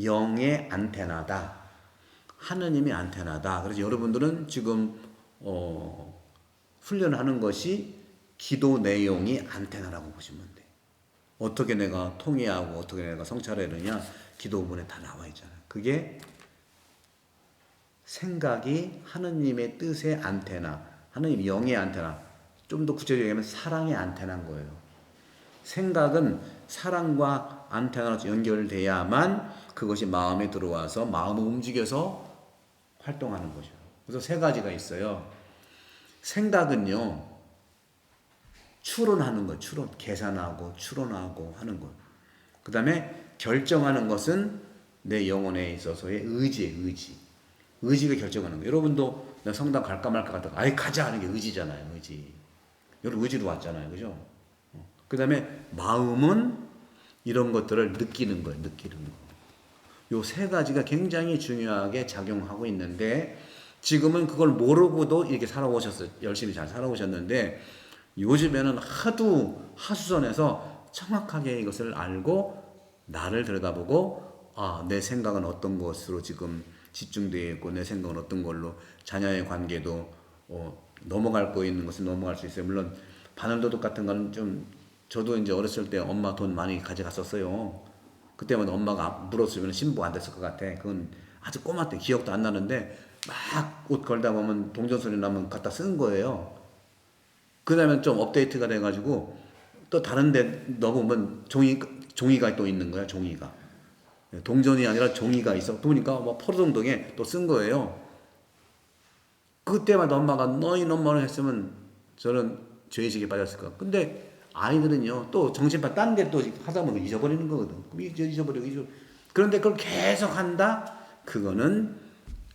영의 안테나다. 하느님의 안테나다. 그래서 여러분들은 지금 훈련하는 것이 기도 내용이 안테나라고 보시면 돼. 어떻게 내가 통회하고 어떻게 내가 성찰해야 되느냐 기도문에 다 나와 있잖아요. 그게 생각이 하느님의 뜻의 안테나, 하느님 영의 안테나, 좀 더 구체적으로 얘기하면 사랑의 안테나인 거예요. 생각은 사랑과 안테나로 연결돼야만 그것이 마음에 들어와서 마음을 움직여서 활동하는 거죠. 그래서 세 가지가 있어요. 생각은요, 추론하는 거, 계산하고 추론하고 하는 거. 그 다음에 결정하는 것은 내 영혼에 있어서의 의지가 결정하는 거예요. 여러분도 성당 갈까 말까 하다가 아예 가자 하는 게 의지잖아요. 여러분 의지로 왔잖아요. 그죠? 그 다음에 마음은 이런 것들을 느끼는 거예요. 요 세 가지가 굉장히 중요하게 작용하고 있는데 지금은 그걸 모르고도 이렇게 살아오셨어요. 열심히 잘 살아오셨는데 요즘에는 하도 하수선에서 정확하게 이것을 알고 나를 들여다보고 내 생각은 어떤 것으로 지금 집중되어 있고 내 생각은 어떤 걸로 자녀의 관계도 넘어갈 거 있는 것은 넘어갈 수 있어요. 물론 바늘도둑 같은 거는 좀 저도 이제 어렸을 때 엄마 돈 많이 가져갔었어요. 그때만 엄마가 물었으면 신부가 안 됐을 것 같아. 그건 아주 꼬마 때 기억도 안 나는데 막 옷 걸다 보면 동전소리 나면 갖다 쓰는 거예요. 그 다음에 좀 업데이트가 돼가지고 또 다른 데 넣어보면 종이가 또 있는 거야. 종이가 동전이 아니라 종이가 있어. 보니까 뭐 포르동동에 또 쓴 거예요. 그때마다 엄마가 너희 너무만 했으면 저는 죄의식에 빠졌을 거야. 근데 아이들은요 또 정신파 딴 데 또 하다 보면 잊어버리는 거거든. 잊어버리고 그런데 그걸 계속 한다? 그거는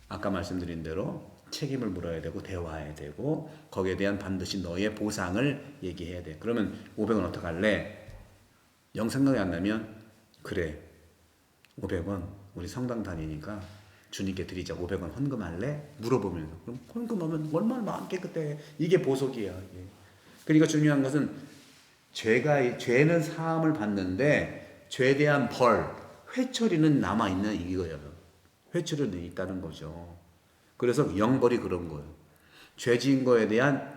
아까 말씀드린 대로 책임을 물어야 되고 대화해야 되고 거기에 대한 반드시 너의 보상을 얘기해야 돼. 그러면 500원 어떡할래? 영 생각이 안 나면 그래 500원 우리 성당 다니니까 주님께 드리자. 500원 헌금할래? 물어보면서 그럼 헌금하면 얼마나 마음 깨끗해. 이게 보석이야. 이게. 그러니까 중요한 것은 죄는 사함을 받는데 죄에 대한 벌, 회초리는 남아있는 이거예요. 회초리는 있다는 거죠. 그래서 영벌이 그런 거예요. 죄 지은 거에 대한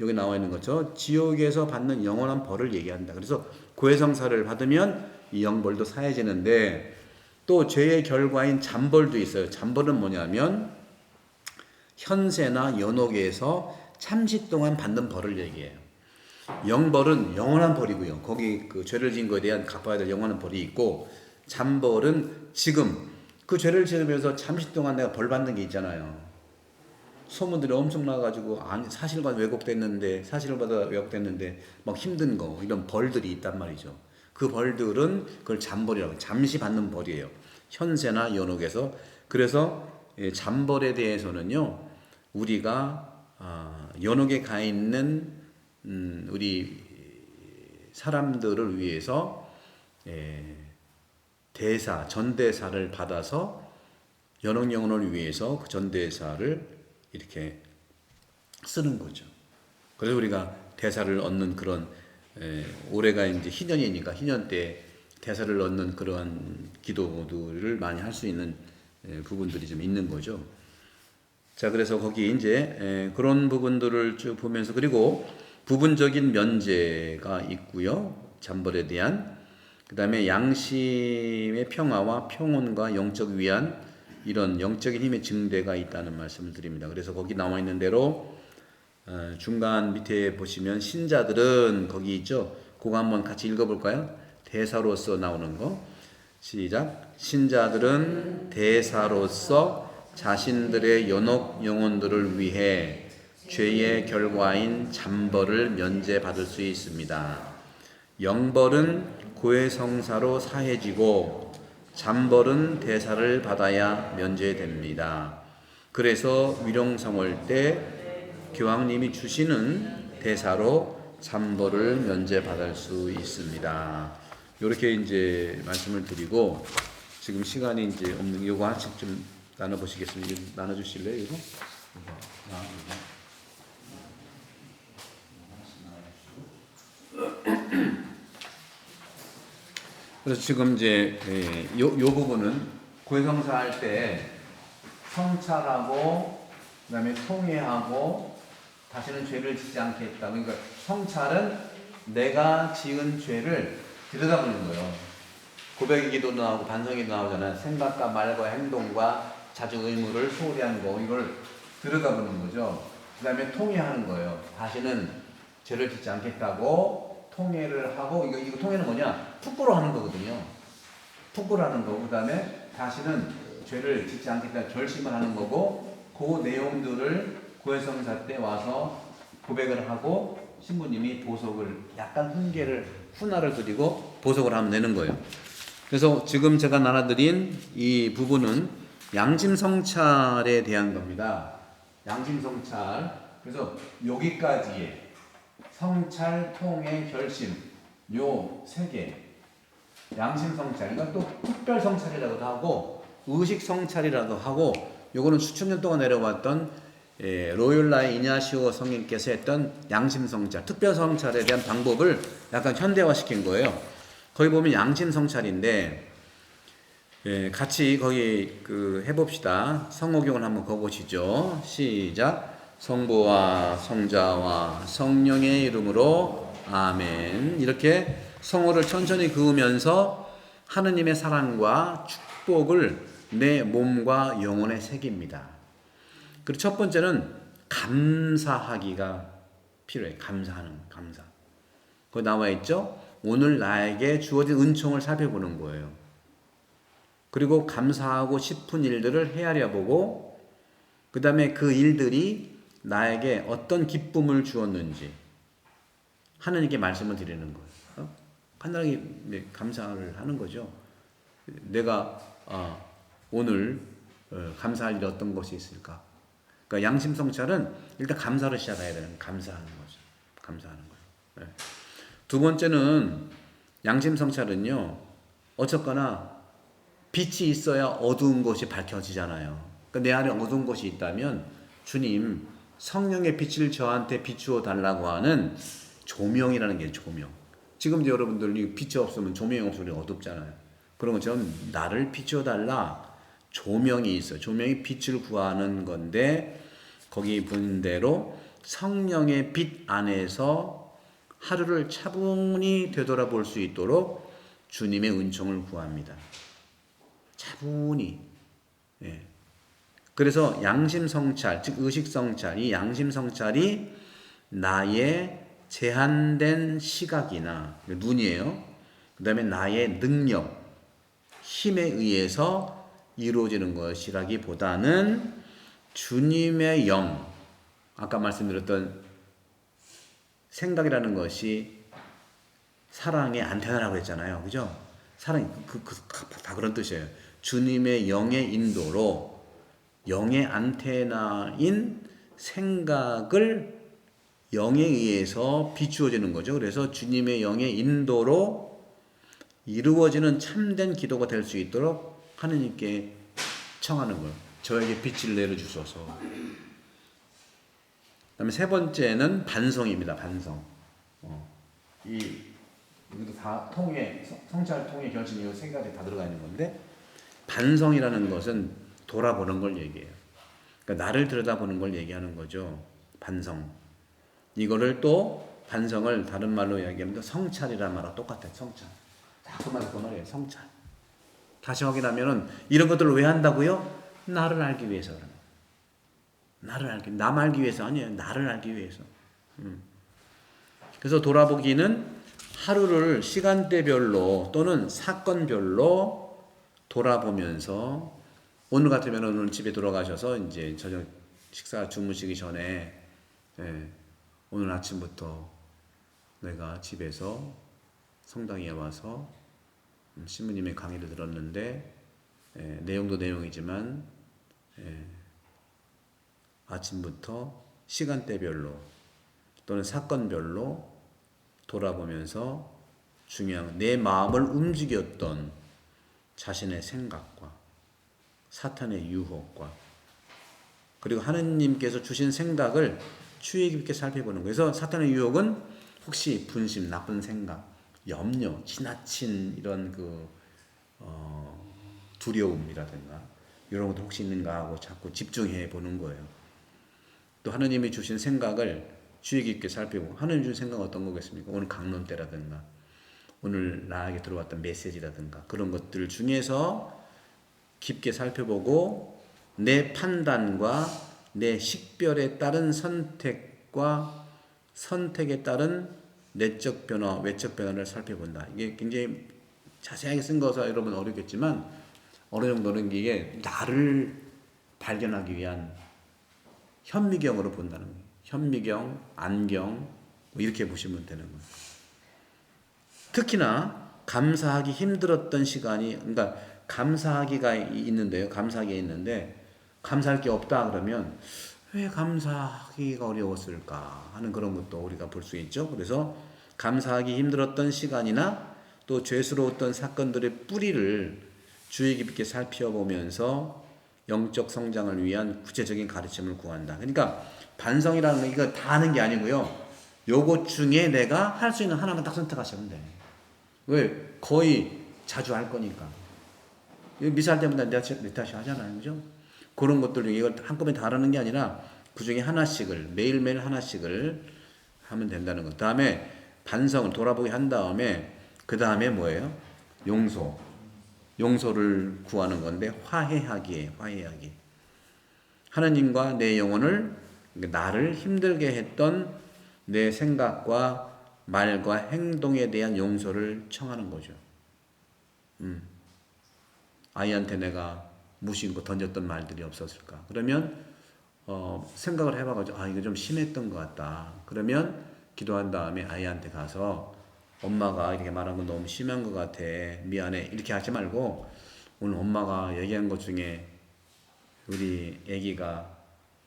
여기 나와 있는 것처럼 지옥에서 받는 영원한 벌을 얘기한다. 그래서 고해성사를 받으면 이 영벌도 사해지는데 또 죄의 결과인 잠벌도 있어요. 잠벌은 뭐냐면 현세나 연옥에서 잠시 동안 받는 벌을 얘기해요. 영벌은 영원한 벌이고요. 거기 그 죄를 지은 것에 대한 갚아야 될 영원한 벌이 있고 잠벌은 지금 그 죄를 지으면서 잠시 동안 내가 벌 받는 게 있잖아요. 소문들이 엄청 나가지고 사실과 왜곡됐는데 막 힘든 거 이런 벌들이 있단 말이죠. 그 벌들은 그걸 잠벌이라고 잠시 받는 벌이에요. 현세나 연옥에서. 그래서 잠벌에 대해서는요 우리가 연옥에 가 있는 우리 사람들을 위해서 전대사를 받아서 연옥 영혼을 위해서 그 전대사를 이렇게 쓰는 거죠. 그래서 우리가 대사를 얻는 그런 올해가 이제 희년이니까 희년 때 대사를 얻는 그런 기도들을 많이 할 수 있는 부분들이 좀 있는 거죠. 자, 그래서 거기 이제 그런 부분들을 쭉 보면서 그리고 부분적인 면제가 있고요. 잠벌에 대한 그다음에 양심의 평화와 평온과 영적 위안 이런 영적인 힘의 증대가 있다는 말씀을 드립니다. 그래서 거기 나와 있는 대로 중간 밑에 보시면 신자들은 거기 있죠. 그거 한번 같이 읽어볼까요? 대사로서 나오는 거 시작. 신자들은 대사로서 자신들의 연옥 영혼들을 위해 죄의 결과인 잠벌을 면제받을 수 있습니다. 영벌은 고해성사로 사해지고 잠벌은 대사를 받아야 면제됩니다. 그래서 위령성월 때 교황님이 주시는 대사로 잠벌을 면제받을 수 있습니다. 이렇게 이제 말씀을 드리고 지금 시간이 이제 없는 이거 하나씩 좀 나눠보시겠습니다. 이거 나눠주실래요? 이거? 그래서 지금 이제 요 부분은 고해성사 할 때 성찰하고 그다음에 통회하고 다시는 죄를 짓지 않겠다. 그러니까 성찰은 내가 지은 죄를 들여다보는 거예요. 고백의 기도도 나오고 반성이 나오잖아요. 생각과 말과 행동과 자주 의무를 소홀히 한 거 이걸 들여다보는 거죠. 그 다음에 통회하는 거예요. 다시는 죄를 짓지 않겠다고 통회를 하고 이거 통회는 뭐냐? 툭구로 하는 거거든요. 툭구로 하는 거고 그 다음에 다시는 죄를 짓지 않겠다 결심을 하는 거고 그 내용들을 고해성사 때 와서 고백을 하고 신부님이 보석을 약간 훈화를 드리고 보석을 하면 되는 거예요. 그래서 지금 제가 나눠드린 이 부분은 양심성찰에 대한 겁니다. 양심성찰. 그래서 여기까지의 성찰, 통해, 결심 요 세 개. 양심성찰. 이건 또 특별성찰이라고도 하고 의식성찰이라고 하고 요거는 수천 년 동안 내려왔던 로율라의 이냐시오 성인께서 했던 양심성찰, 특별성찰에 대한 방법을 약간 현대화시킨 거예요. 거기 보면 양심성찰인데 예, 같이 거기 해봅시다. 성호경을 한번 거보시죠. 시작. 성부와 성자와 성령의 이름으로 아멘. 이렇게 성호를 천천히 그으면서 하느님의 사랑과 축복을 내 몸과 영혼에 새깁니다. 그리고 첫 번째는 감사하기가 필요해. 감사. 거기 나와 있죠. 오늘 나에게 주어진 은총을 살펴보는 거예요. 그리고 감사하고 싶은 일들을 헤아려 보고, 그 다음에 그 일들이 나에게 어떤 기쁨을 주었는지 하느님께 말씀을 드리는 거예요. 간단하게 감사를 하는 거죠. 내가 오늘 감사할 일이 어떤 것이 있을까? 그러니까 양심성찰은 일단 감사로 시작해야 되는, 감사하는 거죠. 감사하는 거예요. 네. 두 번째는 양심성찰은요, 어쨌거나 빛이 있어야 어두운 것이 밝혀지잖아요. 그러니까 내 안에 어두운 것이 있다면 주님 성령의 빛을 저한테 비추어 달라고 하는 조명이라는 게 조명. 지금 여러분들이 빛이 없으면 조명이 없으면 어둡잖아요. 그런 것처럼 나를 비추어 달라, 조명이 있어요. 조명이 빛을 구하는 건데 거기 본 대로 성령의 빛 안에서 하루를 차분히 되돌아볼 수 있도록 주님의 은총을 구합니다. 차분히. 예. 그래서 양심성찰, 즉 의식성찰, 이 양심성찰이 나의 제한된 시각이나 눈이에요. 그 다음에 나의 능력, 힘에 의해서 이루어지는 것이라기보다는 주님의 영, 아까 말씀드렸던 생각이라는 것이 사랑의 안테나라고 했잖아요. 그죠? 사랑, 다 그런 뜻이에요. 주님의 영의 인도로 영의 안테나인 생각을 영에 의해서 비추어지는 거죠. 그래서 주님의 영의 인도로 이루어지는 참된 기도가 될 수 있도록 하느님께 청하는 거예요. 저에게 빛을 내려주소서. 그다음에 세 번째는 반성입니다. 반성. 이것도 다 성찰 통해 결심, 이 생각이 다 들어가 있는 건데, 반성이라는 것은 돌아보는 걸 얘기해요. 그러니까 나를 들여다보는 걸 얘기하는 거죠. 반성. 이거를 또 반성을 다른 말로 이야기하면 성찰이라는 말하고 똑같아요. 성찰. 자꾸만 그 말이에요. 성찰. 다시 확인하면은 이런 것들을 왜 한다고요? 나를 알기 위해서 그러는 거예요. 남 알기 위해서 아니에요. 나를 알기 위해서. 그래서 돌아보기는 하루를 시간대별로 또는 사건별로 돌아보면서, 오늘 같으면 오늘 집에 돌아가셔서 이제 저녁 식사 주무시기 전에 오늘 아침부터 내가 집에서 성당에 와서 신부님의 강의를 들었는데 내용도 내용이지만 아침부터 시간대별로 또는 사건별로 돌아보면서 중요한 내 마음을 움직였던 자신의 생각과 사탄의 유혹과 그리고 하느님께서 주신 생각을 주의 깊게 살펴보는 거예요. 그래서 사탄의 유혹은 혹시 분심, 나쁜 생각, 염려, 지나친 이런 두려움이라든가 이런 것도 혹시 있는가 하고 자꾸 집중해 보는 거예요. 또 하느님이 주신 생각을 주의 깊게 살피고, 하느님 주신 생각은 어떤 거겠습니까? 오늘 강론 때라든가 오늘 나에게 들어왔던 메시지라든가 그런 것들 중에서 깊게 살펴보고 내 판단과 내 식별에 따른 선택과 선택에 따른 내적 변화, 외적 변화를 살펴본다. 이게 굉장히 자세하게 쓴 거서 여러분 어렵겠지만 어느 정도는 이게 나를 발견하기 위한 현미경으로 본다는 거예요. 현미경, 안경 이렇게 보시면 되는 거예요. 특히나 감사하기 힘들었던 시간이, 그러니까 감사하기가 있는데요. 감사하기가 있는데 감사할 게 없다 그러면 왜 감사하기가 어려웠을까 하는 그런 것도 우리가 볼 수 있죠. 그래서 감사하기 힘들었던 시간이나 또 죄스러웠던 사건들의 뿌리를 주의 깊게 살펴보면서 영적 성장을 위한 구체적인 가르침을 구한다. 그러니까 반성이라는 거 이거 다 하는 게 아니고요. 요것 중에 내가 할 수 있는 하나만 딱 선택하시면 돼. 왜? 거의 자주 할 거니까. 미사할 때마다 내 탓이 하잖아요. 그죠? 그런 것들 중에 이걸 한꺼번에 다 하는 게 아니라 그 중에 하나씩을, 매일매일 하나씩을 하면 된다는 것. 다음에 반성을 돌아보게 한 다음에, 그 다음에 뭐예요? 용서. 용서를 구하는 건데, 화해하기에, 화해하기. 하느님과 내 영혼을, 나를 힘들게 했던 내 생각과 말과 행동에 대한 용서를 청하는 거죠. 아이한테 내가 무심코 던졌던 말들이 없었을까? 그러면 생각을 해봐가지고 이거 좀 심했던 것 같다. 그러면 기도한 다음에 아이한테 가서 엄마가 이렇게 말한 건 너무 심한 것 같아. 미안해. 이렇게 하지 말고 오늘 엄마가 얘기한 것 중에 우리 애기가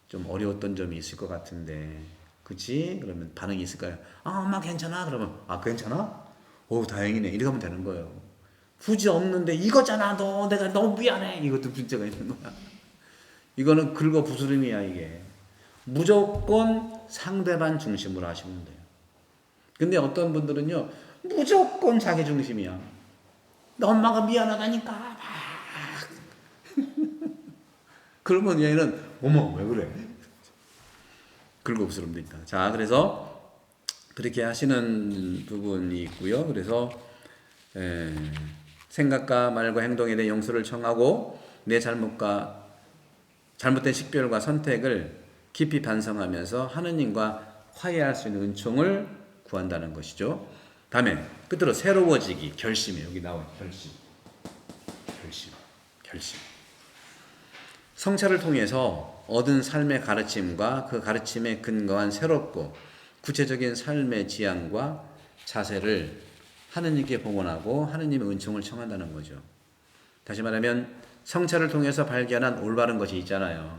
좀 어려웠던 점이 있을 것 같은데 그치? 그러면 반응이 있을까요? 엄마 괜찮아? 그러면 괜찮아? 오 다행이네. 이렇게 하면 되는 거예요. 굳이 없는데 이거잖아 내가 너무 미안해. 이것도 문제가 있는 거야. 이거는 긁어 부스럼이야 이게. 무조건 상대방 중심으로 하시면 돼요. 근데 어떤 분들은요 무조건 자기 중심이야. 너 엄마가 미안하다니까 막. 그러면 얘는 어머 왜 그래? 긁어 부스럼도 있다. 자 그래서 그렇게 하시는 부분이 있고요. 그래서 생각과 말과 행동에 대해 용서를 청하고 내 잘못과 잘못된 식별과 선택을 깊이 반성하면서 하느님과 화해할 수 있는 은총을 구한다는 것이죠. 다음에 끝으로 새로워지기, 결심이에요. 여기 나와요. 결심. 성찰을 통해서 얻은 삶의 가르침과 그 가르침에 근거한 새롭고 구체적인 삶의 지향과 자세를 하느님께 봉헌하고 하느님의 은총을 청한다는 거죠. 다시 말하면 성찰을 통해서 발견한 올바른 것이 있잖아요.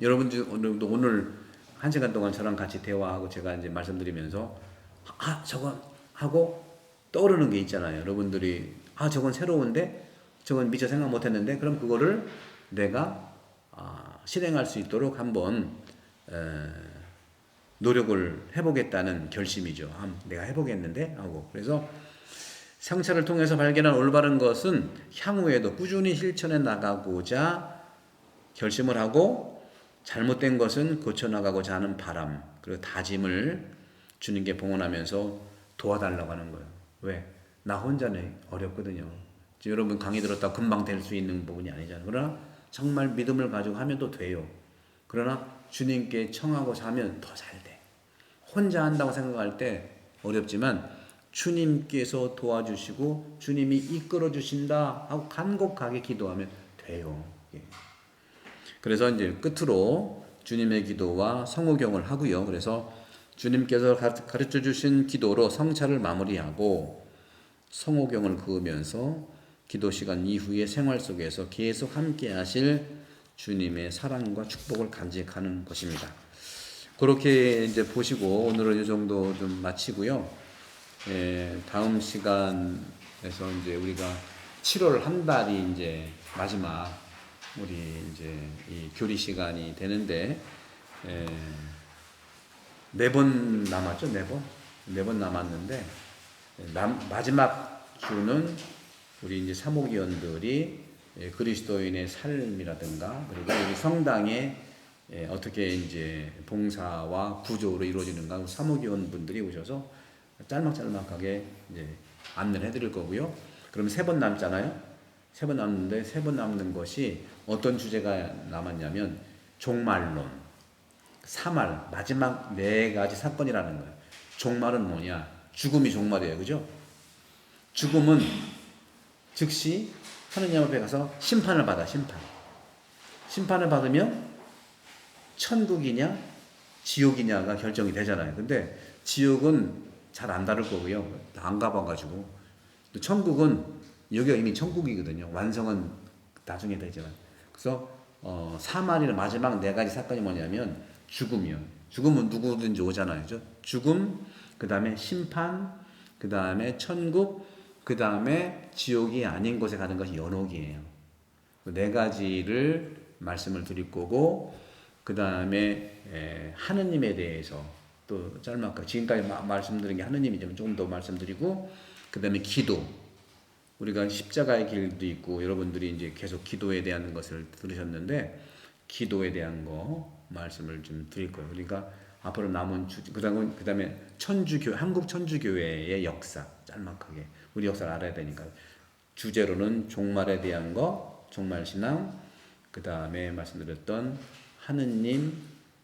여러분도 오늘 한 시간 동안 저랑 같이 대화하고 제가 이제 말씀드리면서 저건 하고 떠오르는 게 있잖아요. 여러분들이 저건 새로운데 저건 미처 생각 못했는데 그럼 그거를 내가 실행할 수 있도록 한번 노력을 해보겠다는 결심이죠. 내가 해보겠는데 하고. 그래서 성찰을 통해서 발견한 올바른 것은 향후에도 꾸준히 실천해 나가고자 결심을 하고, 잘못된 것은 고쳐나가고자 하는 바람 그리고 다짐을 주님께 봉헌하면서 도와달라고 하는 거예요. 왜? 나 혼자는 어렵거든요. 여러분 강의 들었다 금방 될 수 있는 부분이 아니잖아요. 그러나 정말 믿음을 가지고 하면 또 돼요. 그러나 주님께 청하고자 하면 더 잘 돼. 혼자 한다고 생각할 때 어렵지만 주님께서 도와주시고 주님이 이끌어 주신다 하고 간곡하게 기도하면 돼요. 그래서 이제 끝으로 주님의 기도와 성호경을 하고요. 그래서 주님께서 가르쳐 주신 기도로 성찰을 마무리하고 성호경을 그으면서 기도 시간 이후의 생활 속에서 계속 함께 하실 주님의 사랑과 축복을 간직하는 것입니다. 그렇게 이제 보시고 오늘은 이 정도 좀 마치고요. 다음 시간에서 이제 우리가 7월 한 달이 이제 마지막 우리 이제 이 교리 시간이 되는데 4번 남았죠? 4번 남았는데 마지막 주는 우리 이제 사목위원들이 그리스도인의 삶이라든가 그리고 우리 성당에 어떻게 이제 봉사와 구조로 이루어지는가 사목위원 분들이 오셔서 짤막짤막하게 이제 안내를 해드릴 거고요. 그럼 3번 남잖아요. 3번 남는데 3번 남는 것이 어떤 주제가 남았냐면 종말론, 사말, 마지막 4가지 사건이라는 거예요. 종말은 뭐냐? 죽음이 종말이에요. 그죠? 죽음은 즉시 하느님 앞에 가서 심판을 받아. 심판을 받으면 천국이냐 지옥이냐가 결정이 되잖아요. 근데 지옥은 잘 안 다룰 거고요. 안 가봐가지고. 천국은 여기가 이미 천국이거든요. 완성은 나중에 되지만. 그래서 사말이나 마지막 4가지 사건이 뭐냐면 죽음이요. 죽음은 누구든지 오잖아요. 그죠? 죽음, 그 다음에 심판, 그 다음에 천국, 그 다음에 지옥이 아닌 곳에 가는 것이 연옥이에요. 그 4가지를 말씀을 드릴 거고, 그 다음에 하느님에 대해서 또 짤막하게 지금까지 말씀드린 게 하느님이지만 조금 더 말씀드리고, 그 다음에 기도, 우리가 십자가의 길도 있고 여러분들이 이제 계속 기도에 대한 것을 들으셨는데 기도에 대한 거 말씀을 좀 드릴 거예요. 그러니까 앞으로 남은 그다음에 한국 천주교회의 역사 짤막하게 우리 역사를 알아야 되니까 주제로는 종말에 대한 거, 종말 신앙, 그다음에 말씀드렸던 하느님,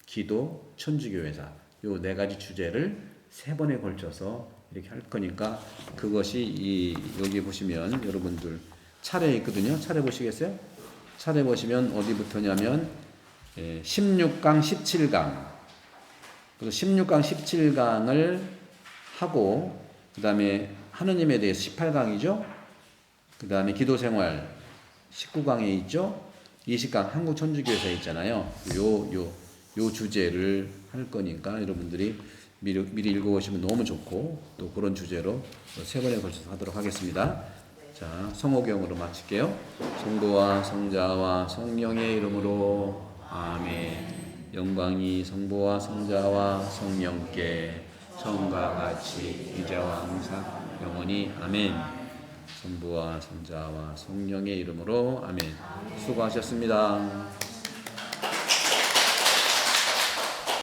기도, 천주교회사 요 네 가지 주제를 세 번에 걸쳐서 이렇게 할 거니까 그것이 여기 보시면 여러분들 차례 있거든요. 차례 보시겠어요? 차례 보시면 어디부터냐면 16강, 17강. 그래서 16강, 17강을 하고 그다음에 하느님에 대해서 18강이죠. 그다음에 기도생활 19강에 있죠. 20강 한국 천주교에서 있잖아요. 요 주제를 할 거니까 여러분들이 미리 읽어보시면 너무 좋고 또 그런 주제로 세 번에 걸쳐서 하도록 하겠습니다. 자, 성호경으로 마칠게요. 성부와 성자와 성령의 이름으로 아멘. 영광이 성부와 성자와 성령께 처음과 같이 이제와 항상 영원히 아멘. 성부와 성자와 성령의 이름으로 아멘. 수고하셨습니다.